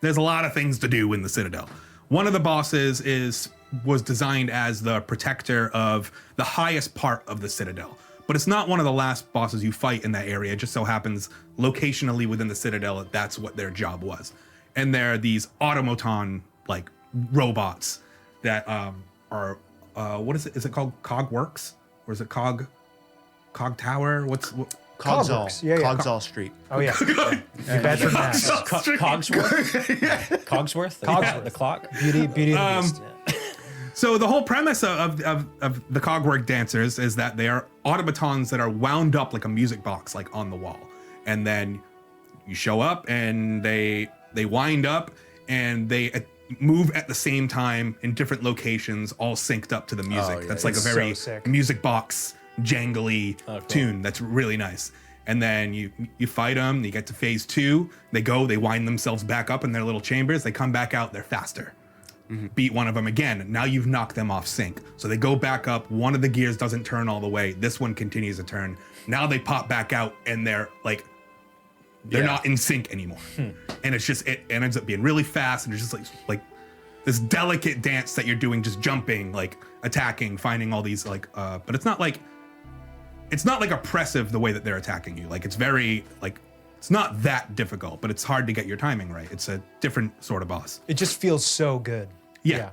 there's a lot of things to do in the Citadel. One of the bosses was designed as the protector of the highest part of the Citadel, but it's not one of the last bosses you fight in that area. It just so happens locationally within the Citadel that's what their job was. And they're these automaton like robots that are what is it? Is it called Cogworks or is it Cog Tower? What? Cogsall. Yeah, Cogsall Street. Oh yeah. You're bad for math. Cogsworth? Cogsworth? The clock? Beauty and the Beast. So the whole premise of the Cogwork Dancers is that they are automatons that are wound up like a music box, like on the wall. And then you show up and they wind up and they move at the same time in different locations, all synced up to the music. Oh, yeah. That's like It's a very so sick. music box, jangly tune. That's really nice. And then you fight them, you get to phase 2, they wind themselves back up in their little chambers, they come back out, they're faster. Beat one of them again, now you've knocked them off sync. So they go back up, one of the gears doesn't turn all the way, this one continues to turn. Now they pop back out and they're like, they're not in sync anymore. And it's just, it ends up being really fast and it's just like this delicate dance that you're doing, just jumping, like attacking, finding all these like but it's not like oppressive the way that they're attacking you. Like it's very like it's not that difficult, but it's hard to get your timing right. It's a different sort of boss. It just feels so good. Yeah.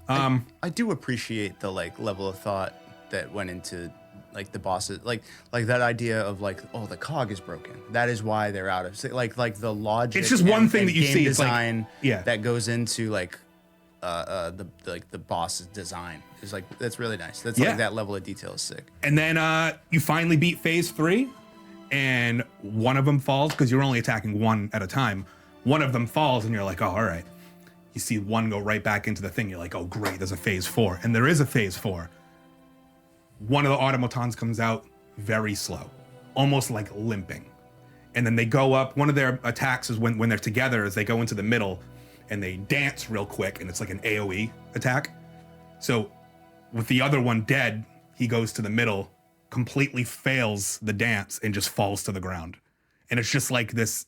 I do appreciate the like level of thought that went into like the bosses, like that idea of like, oh, the cog is broken. That is why they're out of like the logic. It's just one thing and that you game see. It's like, design yeah. that goes into like the boss's design. It's like that's really nice. That's Yeah. like that level of detail is sick. And then you finally beat phase 3, and one of them falls because you're only attacking one at a time. One of them falls, and you're like, oh, all right. You see one go right back into the thing. You're like, oh, great, there's a phase 4. And there is a phase 4. One of the automatons comes out very slow, almost like limping. And then they go up. One of their attacks is when they're together, is they go into the middle and they dance real quick, and it's like an AoE attack. So with the other one dead, he goes to the middle, completely fails the dance, and just falls to the ground. And it's just like this,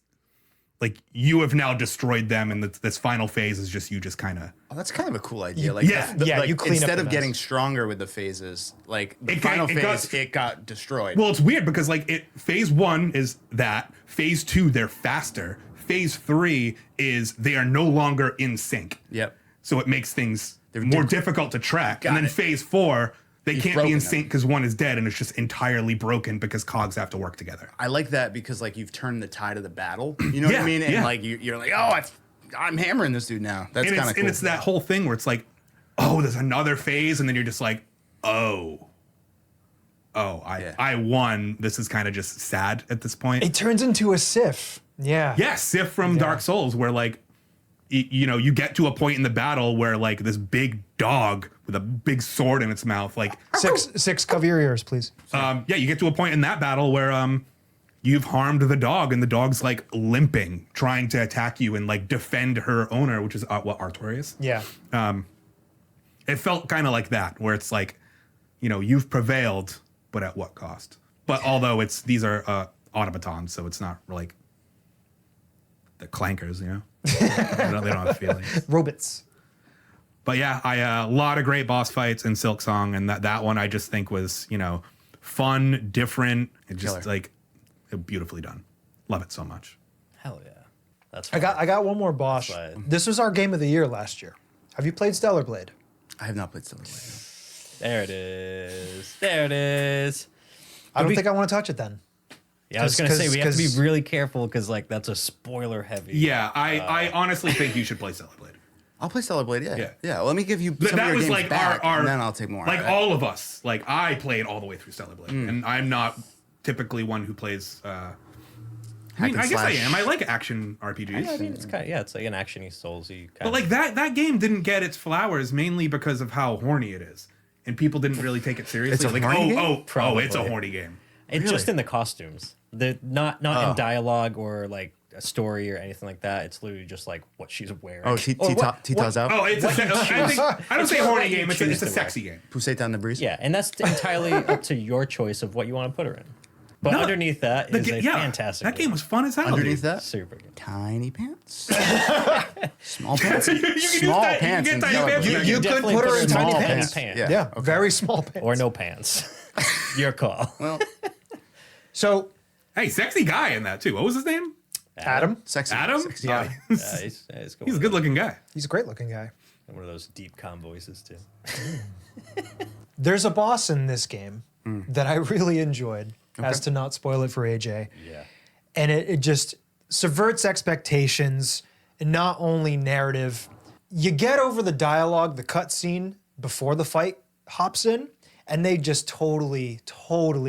like you have now destroyed them, and this final phase is just you just kind of. Oh, that's kind of a cool idea. Like, yeah, like, you clean up instead the of mess. getting stronger with the phases, like the It final got- phase, it got destroyed. Well, it's weird because like phase 1 is that. Phase 2, they're faster. Phase 3 is they are no longer in sync. Yep. So it makes things They're more different. difficult to track. Got And then it. phase 4, they You've can't be broken in them. sync because one is dead, and it's just entirely broken because cogs have to work together. I like that because like you've turned the tide of the battle. You know what Yeah, I mean? And yeah. like you're like, oh, I'm hammering this dude now. That's And kind it's, of cool. and it's that whole thing where it's like, oh, there's another phase, and then you're just like, I won. This is kind of just sad at this point. It turns into a Sif. Yeah. Yeah, Sif from Dark Souls, where like, you get to a point in the battle where like this big dog with a big sword in its mouth, like, Six cover your ears, please. you get to a point in that battle where you've harmed the dog, and the dog's like limping, trying to attack you and like defend her owner, which is Artorias. Yeah. It felt kind of like that, where it's like, you've prevailed, but at what cost? But although these are automatons, so it's not like the clankers, they don't have feelings. Robots. But yeah, a lot of great boss fights in Silksong, and that one I just think was, fun, different, and just Killer. like beautifully done. Love it so much. Hell yeah. That's I got one more boss. Slide. This was our game of the year last year. Have you played Stellar Blade? I have not played Stellar Blade. There it is. There it is. I don't we- think I want to touch it then. Yeah, I was gonna say we have to be 'cause- really careful because like that's a spoiler heavy. Yeah, I honestly think you should play Stellar Blade. I'll play Stellar Blade. Yeah. Yeah. Let me give you some That of your was games like back, our and then I'll take more. like all right? all of us. Like I played all the way through Stellar Blade, and I'm not typically one who plays. I and guess I slash. am. I like action RPGs. I mean, it's kind of, it's like an actiony soulsy kind But like that game didn't get its flowers mainly because of how horny it is, and people didn't really take it seriously. It's a like, horny game? oh, Probably. it's a horny game. It's just in the costumes. They're not Oh. in dialogue or like a story or anything like that. It's literally just like what she's wearing. Oh, Or what- Tita's out. Oh, it's I don't say your horny right, you game. It's choose a to sexy game. Poussette down the breeze. Yeah, and that's entirely up to your choice of what you want to put her in. But No, underneath that is a fantastic. That game was fun as hell. Underneath dude. that, super good. tiny pants. Small pants. You can use Small that- you can pants. get in tiny Stellar pants Blade. in that You game. could Definitely put her in small tiny pants. pants. Yeah. Yeah, very small pants. Or no pants. Your call. Well, So, Hey, sexy guy in that too. What was his name? Adam, sexy. Adam. Sexy. Oh, He's he's a good-looking guy. he's a great looking guy. And one of those deep calm voices too. There's a boss in this game that I really enjoyed, as to not spoil it for AJ. Yeah. And it just subverts expectations, and not only narrative. You get over the dialogue, the cutscene before the fight hops in, and they just totally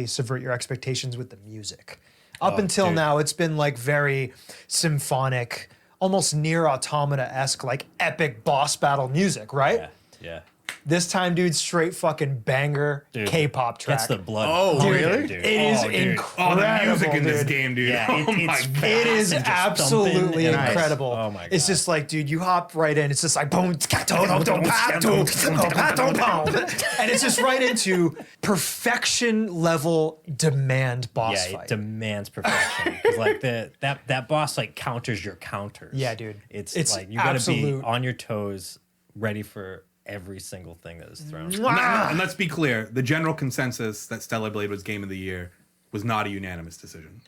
subvert your expectations with the music. Up until dude. now, it's been like very symphonic, almost near automata-esque, like epic boss battle music, right? Yeah. Yeah. This time, dude, straight fucking banger Dude, K-pop track. Gets the blood. Oh, pumping, really? Dude. It is dude. incredible. Oh, the music in this dude. game, dude. Yeah, oh my it's god. It is and just absolutely thumping and- incredible. Oh my It's God. just like, dude, you hop right in. It's just like boom, and it's just right into perfection level demand boss Yeah, fight. it demands perfection. 'Cause, like that boss like counters your counters. Yeah, dude. It's It's like you gotta be absolute- on your toes ready for every single thing that is thrown. And let's be clear, the general consensus that Stellar Blade was game of the year was not a unanimous decision.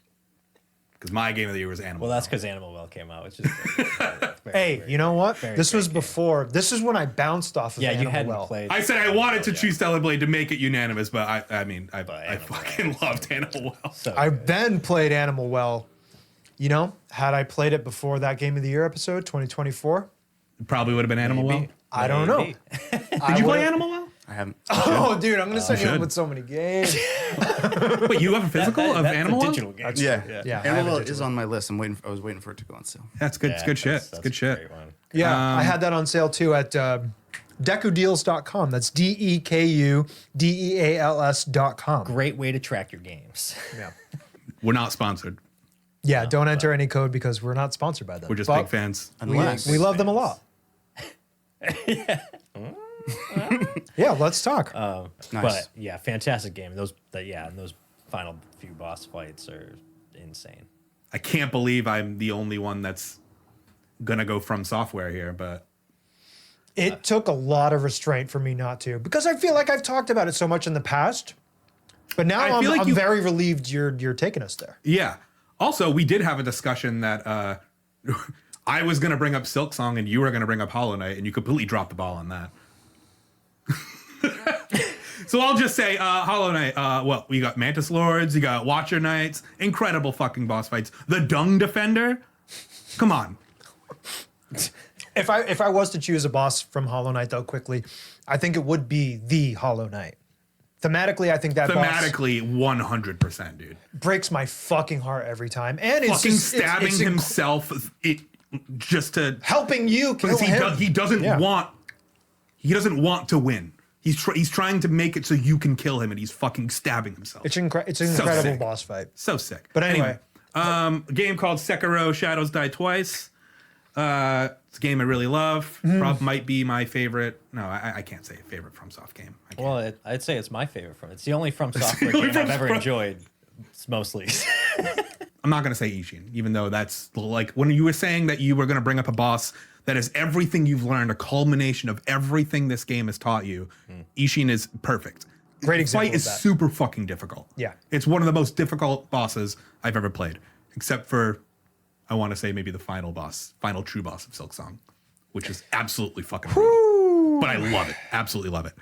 Because my game of the year was Animal. Well, that's Well. because Animal Well came out, which is Hey, you know what? This was great game. before. This is when I bounced off of Yeah, Animal you hadn't Well. played. I said I wanted to Yeah. choose Stellar Blade to make it unanimous, but I But Animal fucking Well. loved Animal Well. So I good. then played Animal Well. You know, had I played it before that Game of the Year episode, 2024, Probably would have been Animal Well. Maybe. I don't know. Maybe. Did you play Animal Well? I haven't. Oh, dude, I'm gonna set you up should. with so many games. Wait, you have a physical of That's Animal a Well? digital game. Yeah, Yeah, I Animal have Well it is on my list. I was waiting for it to go on sale. That's good. It's good shit. That's It's good a shit. great one. Yeah, I had that on sale too at DekuDeals.com. That's DEKUDEALS.com. Great way to track your games. Yeah. We're not sponsored. Yeah, don't enter any code because we're not sponsored by them. We're just But big fans. Unless we love them a lot. Yeah, let's talk. Nice. But yeah, fantastic game. And those final few boss fights are insane. I can't believe I'm the only one that's gonna go from software here, but It took a lot of restraint for me not to, because I feel like I've talked about it so much in the past. But now I I'm, feel like I'm you- very relieved you're taking us there. yeah. Also, we did have a discussion that I was gonna bring up Silksong and you were gonna bring up Hollow Knight, and you completely dropped the ball on that. So I'll just say, Hollow Knight. Well, we got Mantis Lords, you got Watcher Knights, incredible fucking boss fights. The Dung Defender, come on. If I was to choose a boss from Hollow Knight, though, quickly, I think it would be the Hollow Knight. Thematically, I think that boss Thematically, 100%, dude. breaks my fucking heart every time, and it's Fucking just, stabbing it's himself, just to helping you kill because him. he doesn't Yeah. want to win. He's trying to make it so you can kill him, and he's fucking stabbing himself. It's an So incredible sick. boss fight. So sick. But anyway. a game called Sekiro: Shadows Die Twice. It's a game I really love. Might be my favorite. No, I can't say favorite FromSoft game. I can't. Well, I'd say it's my favorite from. It's the only From Software only game I've ever From- enjoyed. It's mostly. I'm not gonna say Ishin, even though that's like when you were saying that you were gonna bring up a boss that is everything you've learned, a culmination of everything this game has taught you. Ishin is perfect. Great The example fight of is that. super fucking difficult. Yeah. It's one of the most difficult bosses I've ever played, except for I want to say maybe the final true boss of Silksong, which is absolutely fucking brutal. But I love it. Absolutely love it.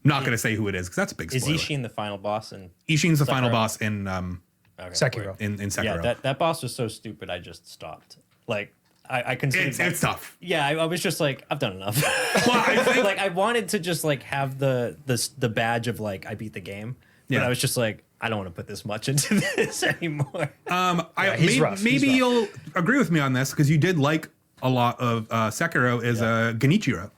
I'm not gonna say who it is because that's a big Is spoiler. Ishin the final boss? And Ishin's the final Sekiro? boss in okay, Sekiro. in Sekiro. Yeah, that boss was so stupid. I just stopped. Like I considered. it's tough. Yeah, I was just like, I've done enough. Well, I think like I wanted to just like have the badge of like I beat the game, but Yeah. I was just like, I don't want to put this much into this anymore. he's rough. He's Maybe rough. you'll agree with me on this because you did like a lot of Sekiro is Genichiro.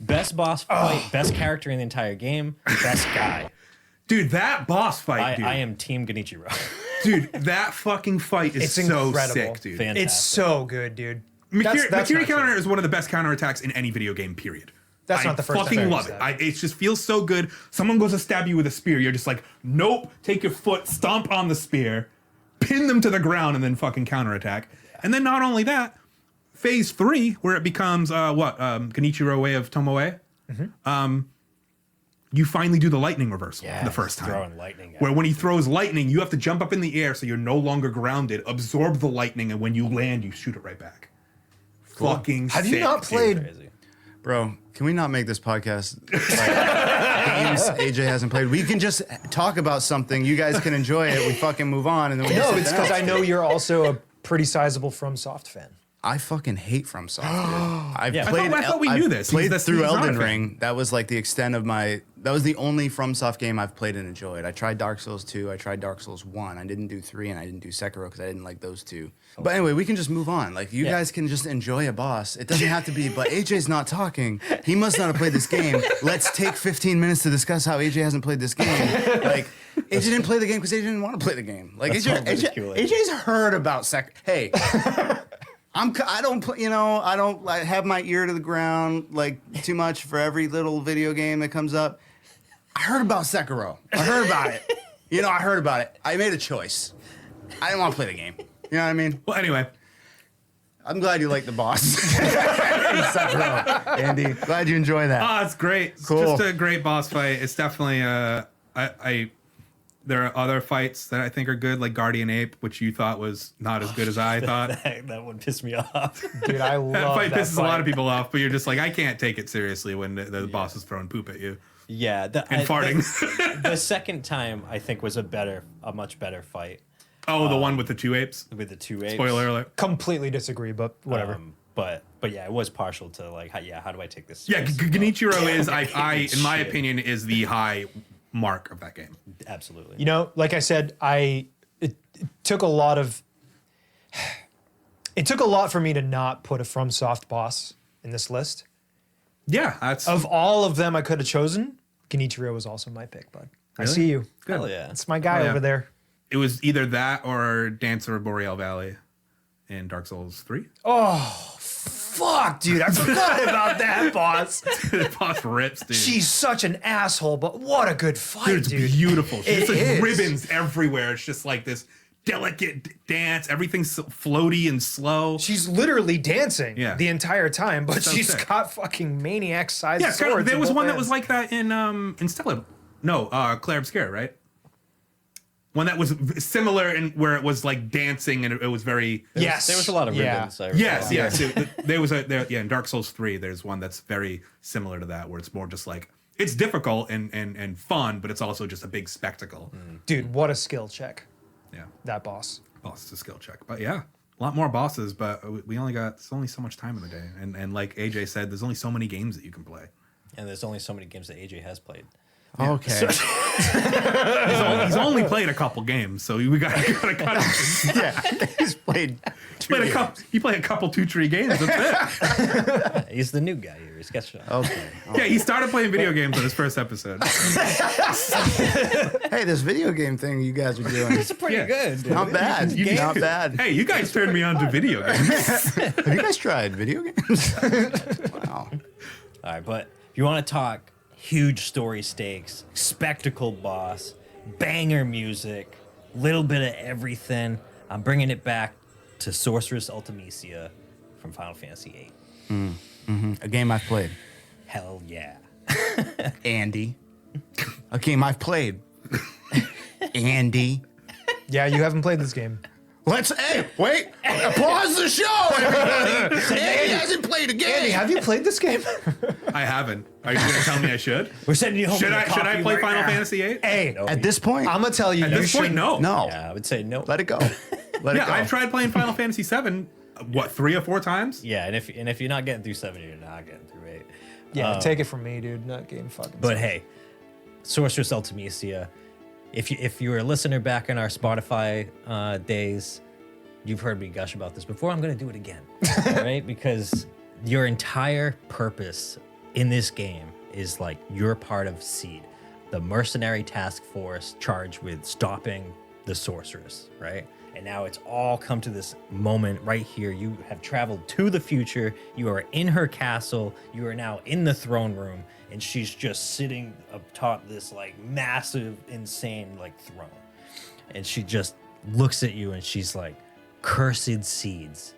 Best boss fight, best character in the entire game, best guy. Dude, that boss fight, dude. I am Team Genichiro. Dude, that fucking fight is It's so incredible. sick, dude. Fantastic. It's so good, dude. Makiri not true. counter is one of the best counterattacks in any video game, period. That's I not the first time fucking I've love used it. that. It just feels so good. Someone goes to stab you with a spear. You're just like, nope. Take your foot, stomp on the spear, pin them to the ground, and then fucking counterattack. And then not only that, phase 3, where it becomes Genichiro Way of Tomoe. You finally do the lightning reversal the first time. Throwing lightning at Where when he throws lightning, you have to jump up in the air so you're no longer grounded, absorb the lightning, and when you land, you shoot it right back. Fucking Have you sick, not dude. played? Crazy. Bro, can we not make this podcast like games AJ hasn't played? We can just talk about something. You guys can enjoy it. We fucking move on, and then we No, just it's because I know you're also a pretty sizable FromSoft fan. I fucking hate FromSoft. Dude. I've Yeah. played. I thought we knew this. Played He's through not a Elden fan. Ring. That was like the extent of my. That was the only FromSoft game I've played and enjoyed. I tried Dark Souls 2. I tried Dark Souls 1. I didn't do 3, and I didn't do Sekiro because I didn't like those two. But anyway, we can just move on. Like you guys can just enjoy a boss. It doesn't have to be. But AJ's not talking. He must not have played this game. Let's take 15 minutes to discuss how AJ hasn't played this game. Like AJ didn't play the game because AJ didn't want to play the game. Like That's so ridiculous. AJ's heard about Hey. I don't put, I don't like have my ear to the ground like too much for every little video game that comes up. I heard about Sekiro. I heard about it. I heard about it. I made a choice. I didn't want to play the game. You know what I mean? Well, anyway, I'm glad you like the boss. Sekiro. Andy, glad you enjoy that. Oh, it's great. It's Cool. just a great boss fight. It's definitely there are other fights that I think are good, like Guardian Ape, which you thought was not as good as I thought. that one pissed me off. Dude, I That love fight that pisses a lot of people off, but you're just like, I can't take it seriously when the boss is throwing poop at you Yeah, and farting. The second time I think was a much better fight Oh, the one with the two apes. with the two apes. Spoiler alert. Completely disagree, but whatever. But yeah, it was partial to like, how do I take this? Yeah, seriously? Genichiro is, in my Shit. opinion, is the high mark of that game. Absolutely. You know, like I said, it took a lot for me to not put a FromSoft boss in this list. Yeah, that's Of all of them I could have chosen, Genichiro was also my pick, bud. I Really? see you. Hell yeah. It's my guy Oh, yeah. over there. it was either that or Dancer of Boreal Valley in Dark Souls 3. Fuck, dude, I forgot about that boss. The boss rips, dude. She's such an asshole, but what a good fight, Dude, it's dude. beautiful. She's It like is. ribbons everywhere. It's just like this delicate dance. Everything's so floaty and slow. She's literally dancing Yeah. the entire time, but So she's sick. got fucking maniac-sized Yeah, swords. there in was both one that hands. was like that in Stella. No, Claire Obscure, right? One that was similar in where it was like dancing and it was very. Yes. There was a lot of Yeah. ribbons. I Yes, recall. yes. In Dark Souls 3, there's one that's very similar to that, where it's more just like it's difficult and fun, but it's also just a big spectacle. Dude, what a skill check, Yeah, that boss. boss is a skill check, but yeah, a lot more bosses. But there's only so much time in the day, and like AJ said, there's only so many games that you can play. And there's only so many games that AJ has played. Okay. He's only played a couple games, so we got to Yeah. He's played He played a couple 2-3 games. That's it. He's the new guy here. He's catching up. Okay. Yeah, he started playing video games on his first episode. Hey, this video game thing you guys are doing is Pretty Yeah. good. dude. not bad. Not bad. Hey, you guys turned me on to video games. Have you guys tried video games? Wow. All right, but if you want to talk huge story stakes, spectacle boss, banger music, little bit of everything, I'm bringing it back to Sorceress Ultimecia from Final Fantasy VIII. A game I've played. Hell yeah. Andy. A game I've played. Andy. Yeah, you haven't played this game. Hey, wait. Pause the show, everybody. Andy hasn't played a game. Andy, have you played this game? I haven't. Are you going to tell me I should? We're sending you home. Should with a I copy play right Final now. Fantasy VIII? Hey, At this point, I'm gonna tell you. At you this point, should- no. no. Yeah, I would say no. Let it go. Let it Yeah, go. I've tried playing Final Fantasy VII, what, 3 or 4 times? Yeah, and if you're not getting through 7, you're not getting through 8. Yeah, take it from me, dude. Not game fucking. But hey, Sorceress Ultimecia, if you were a listener back in our Spotify days, you've heard me gush about this before. I'm going to do it again, all right? Because your entire purpose in this game is like you're part of SEED, the mercenary task force charged with stopping the sorceress, right? And now it's all come to this moment right here. You have traveled to the future. You are in her castle. You are now in the throne room, and she's just sitting atop this like massive, insane like throne. And she just looks at you and she's like, cursed seeds,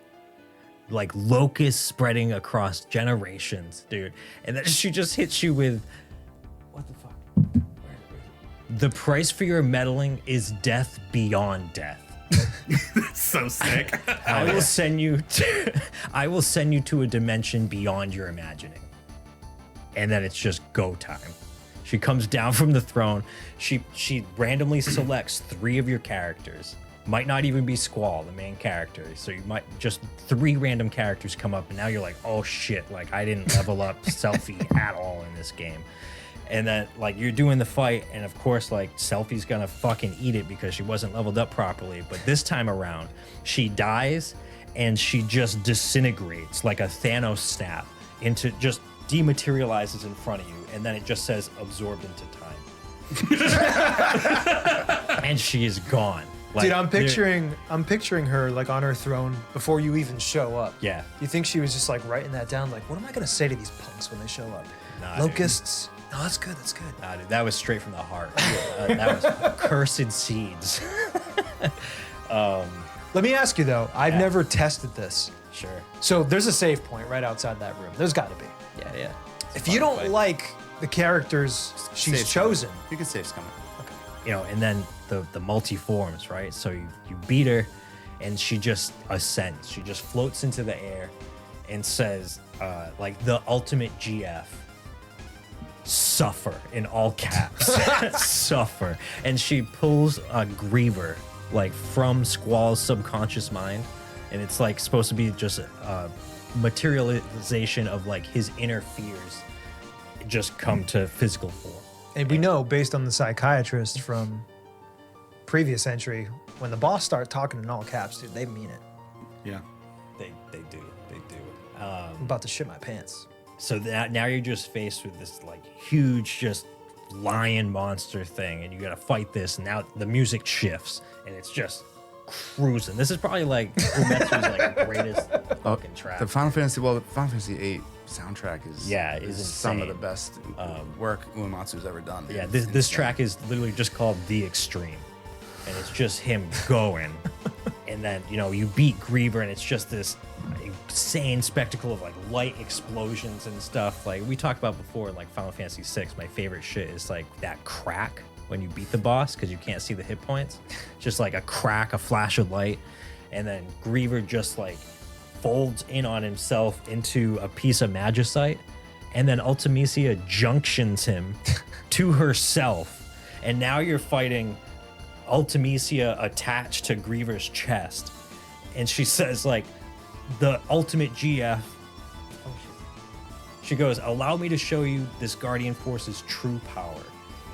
like locusts spreading across generations, dude. And then she just hits you with, what the fuck? The price for your meddling is death beyond death. So sick. I will send you to a dimension beyond your imagining. And then it's just go time. She comes down from the throne. She randomly selects 3 of your characters. Might not even be Squall, the main character. So you might just 3 random characters come up, and now you're like, oh shit, like I didn't level up Selfie at all in this game. And then like you're doing the fight, and of course like Selfie's gonna fucking eat it because she wasn't leveled up properly. But this time around, she dies and she just disintegrates like a Thanos snap into just dematerializes in front of you, and then it just says absorbed into time. And she is gone. Like, Dude, I'm picturing her like on her throne before you even show up. Yeah. Do you think she was just like writing that down? Like, what am I gonna say to these punks when they show up? Nah, dude. Locusts. No, that's good. That's good. Nah, dude, that was straight from the heart. That was cursed seeds. Let me ask you though, I've never tested this. Sure. So there's a save point right outside that room. There's got to be. Yeah. If you don't like the characters she's Save's chosen, You can save coming. You know, and then the multi-forms, right? So you beat her and she just ascends. She just floats into the air and says, like, the ultimate GF, suffer, in all caps. Suffer. And she pulls a Griever, like, from Squall's subconscious mind. And it's, like, supposed to be just a materialization of, like, his inner fears just come to physical form. and we know based on the psychiatrist from previous entry, when the boss start talking in all caps, dude, they mean it. Yeah. They do. I'm about to shit my pants. So now you're just faced with this like huge just lion monster thing, and you gotta fight this. And now the music shifts, and it's just cruising. This is probably like Umetsu's like greatest fucking track. The Final Fantasy VIII soundtrack is some of the insane. best work Uematsu's ever done. Yeah, It's this insane. track is literally just called The Extreme. And it's just him going. And then, you know, you beat Griever and it's just this insane spectacle of like light explosions and stuff. Like we talked about before in like Final Fantasy VI, my favorite shit is like that crack when you beat the boss because you can't see the hit points. Just like a crack, a flash of light. And then Griever just like folds in on himself into a piece of magicite. And then Ultimisia junctions him to herself. And now you're fighting Ultimisia attached to Griever's chest. And she says, like, the ultimate GF. She goes, allow me to show you this Guardian Force's true power.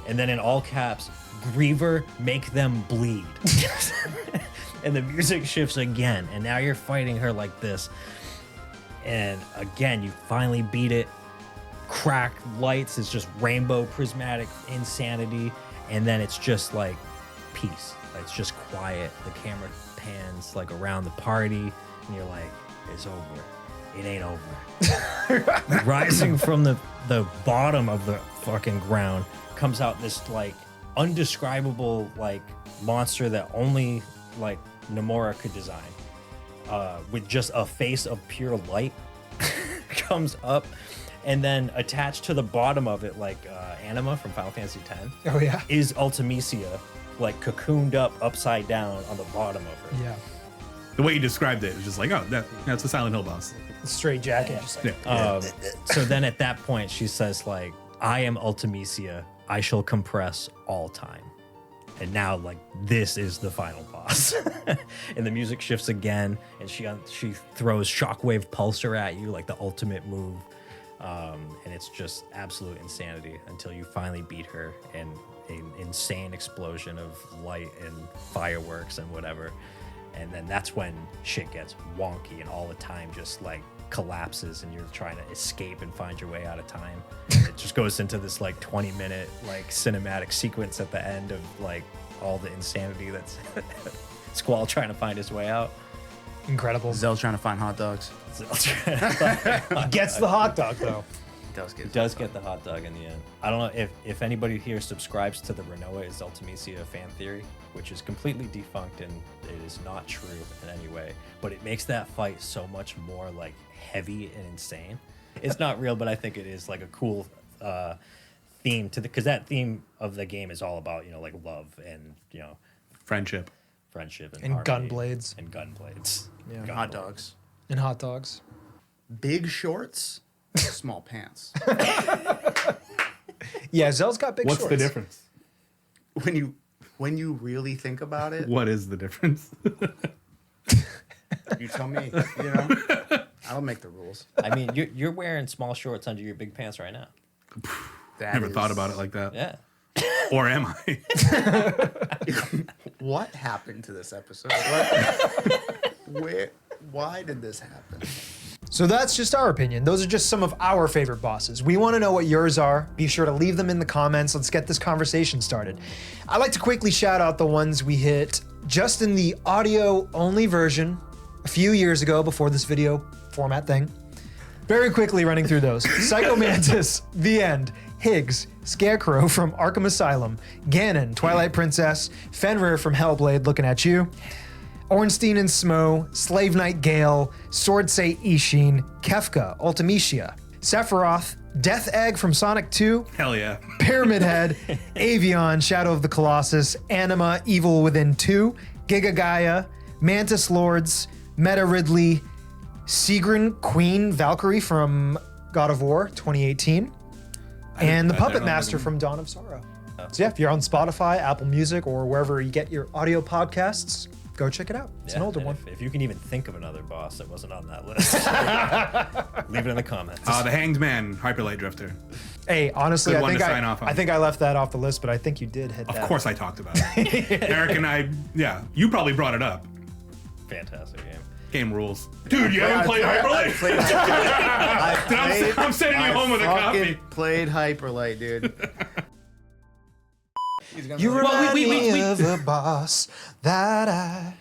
And then in all caps, Griever, make them bleed. And the music shifts again. And now you're fighting her like this. And again, you finally beat it. Crack lights, it's just rainbow prismatic insanity. And then it's just like peace. It's just quiet. The camera pans like around the party. And you're like, it's over. It ain't over. Rising from the bottom of the fucking ground comes out this like undescribable like monster that only like Nomura could design. With just a face of pure light comes up, and then attached to the bottom of it, like Anima from Final Fantasy X, Oh yeah. is Ultimisia, like cocooned up upside down on the bottom of her. Yeah. The way you described it was just like, oh, that's a Silent Hill boss. Straight jacket, just like So then at that point, she says, like, I am Ultimisia. I shall compress all time. And now, like, this is the final boss. And the music shifts again, and she throws Shockwave Pulsar at you, like the ultimate move. And it's just absolute insanity until you finally beat her in an insane explosion of light and fireworks and whatever. And then that's when shit gets wonky and all the time just like collapses and you're trying to escape and find your way out of time. It just goes into this like 20-minute like cinematic sequence at the end of like all the insanity that's Squall trying to find his way out. incredible. Zell trying to find hot dogs. Gets the hot dog though. He Does get the hot dog in the end. I don't know if anybody here subscribes to the Renoa is Ultimisia fan theory, which is completely defunct and it is not true in any way. But it makes that fight so much more like heavy and insane. It's not real, but I think it is like a cool theme to because that theme of the game is all about, you know, like love and, you know, Friendship. And harmony gunblades. and gunblades. Yeah. Hot dogs. And hot dogs. Big shorts, small pants. Yeah, Zell's got big What's shorts. the difference? When you really think about it, What is the difference? you tell me. You know, I don't make the rules. I mean, you're wearing small shorts under your big pants right now. That Thought is- about it like that. Yeah. Or am I? What happened to this episode? Why did this happen? So that's just our opinion. Those are just some of our favorite bosses. We want to know what yours are. Be sure to leave them in the comments. Let's get this conversation started. I'd like to quickly shout out the ones we hit just in the audio-only version a few years ago before this video format thing. Very quickly running through those. Psycho Mantis, The End, Higgs, Scarecrow from Arkham Asylum, Ganon, Twilight Princess, Fenrir from Hellblade, looking at you. Ornstein and Smo, Slave Knight Gale, Swordsei Ishin, Kefka, Ultimecia, Sephiroth, Death Egg from Sonic 2, Hell yeah. Pyramid Head, Avion, Shadow of the Colossus, Anima, Evil Within 2, Giga Gaia, Mantis Lords, Meta Ridley, Sigrun, Queen, Valkyrie from God of War 2018, and the I Puppet don't know Master the- from Dawn of Sorrow. So yeah, if you're on Spotify, Apple Music, or wherever you get your audio podcasts, go check it out. It's an older and one. If you can even think of another boss that wasn't on that list, leave it in the comments. The Hanged Man, Hyperlight Drifter. Hey, honestly, Good I one think to sign off on. I think I left that off the list, but I think you did hit Of that. course I talked about it. Eric and I, yeah, you probably brought it up. Fantastic game. Game rules. Dude, you haven't played Hyperlight? I'm sending you home with a copy. Played Hyperlight, dude. You remind we- me of a boss that I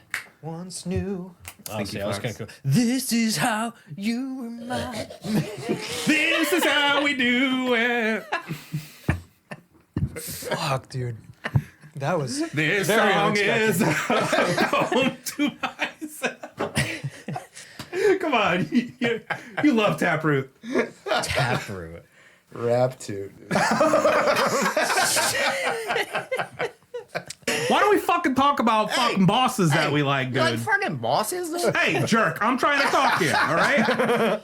once knew. Oh, see, I was gonna go, this is how you remind me. This is how we do it. Fuck, dude. That was This very song is unexpected. home to myself. Come on, you love Taproot. Taproot. Rap too. Why don't we fucking talk about fucking bosses that we like, dude? Like fucking bosses though? Hey, jerk! I'm trying to talk here. All right.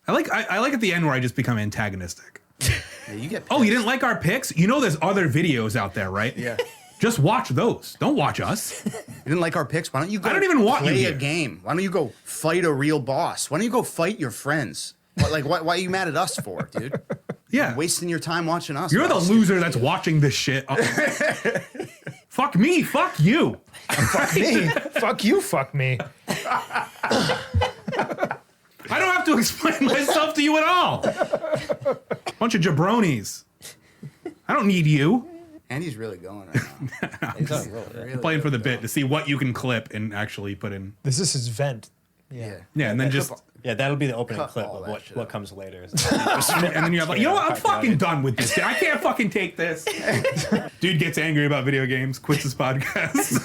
I like at the end where I just become antagonistic. Yeah, you get Oh, you didn't like our picks? You know, there's other videos out there, right? Yeah. Just watch those. Don't watch us. You didn't like our picks? Why don't you go I don't even want you play a here. game? Why don't you go fight a real boss? Why don't you go fight your friends? Why are you mad at us for, dude? Yeah. Wasting your time watching us. You're the boss. loser that's watching this shit. Fuck me. Fuck you. fuck me. Fuck you, fuck me. I don't have to explain myself to you at all. Bunch of jabronis. I don't need you. And he's really going right now. He's on a roll, yeah. Really Playing for the going. bit to see what you can clip and actually put in. This is his vent. Yeah. Yeah, and then just Yeah, that'll be the opening Cut clip all of that what, shit what out. comes later. and then you're like, you know what? I'm fucking done with this. I can't fucking take this. Dude gets angry about video games, quits his podcast.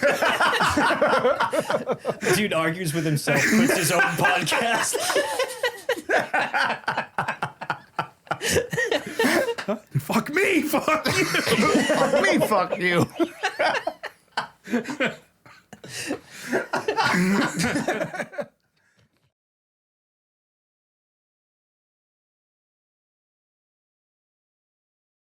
Dude argues with himself, quits his own podcast. Fuck me. Fuck you. Fuck me, fuck you.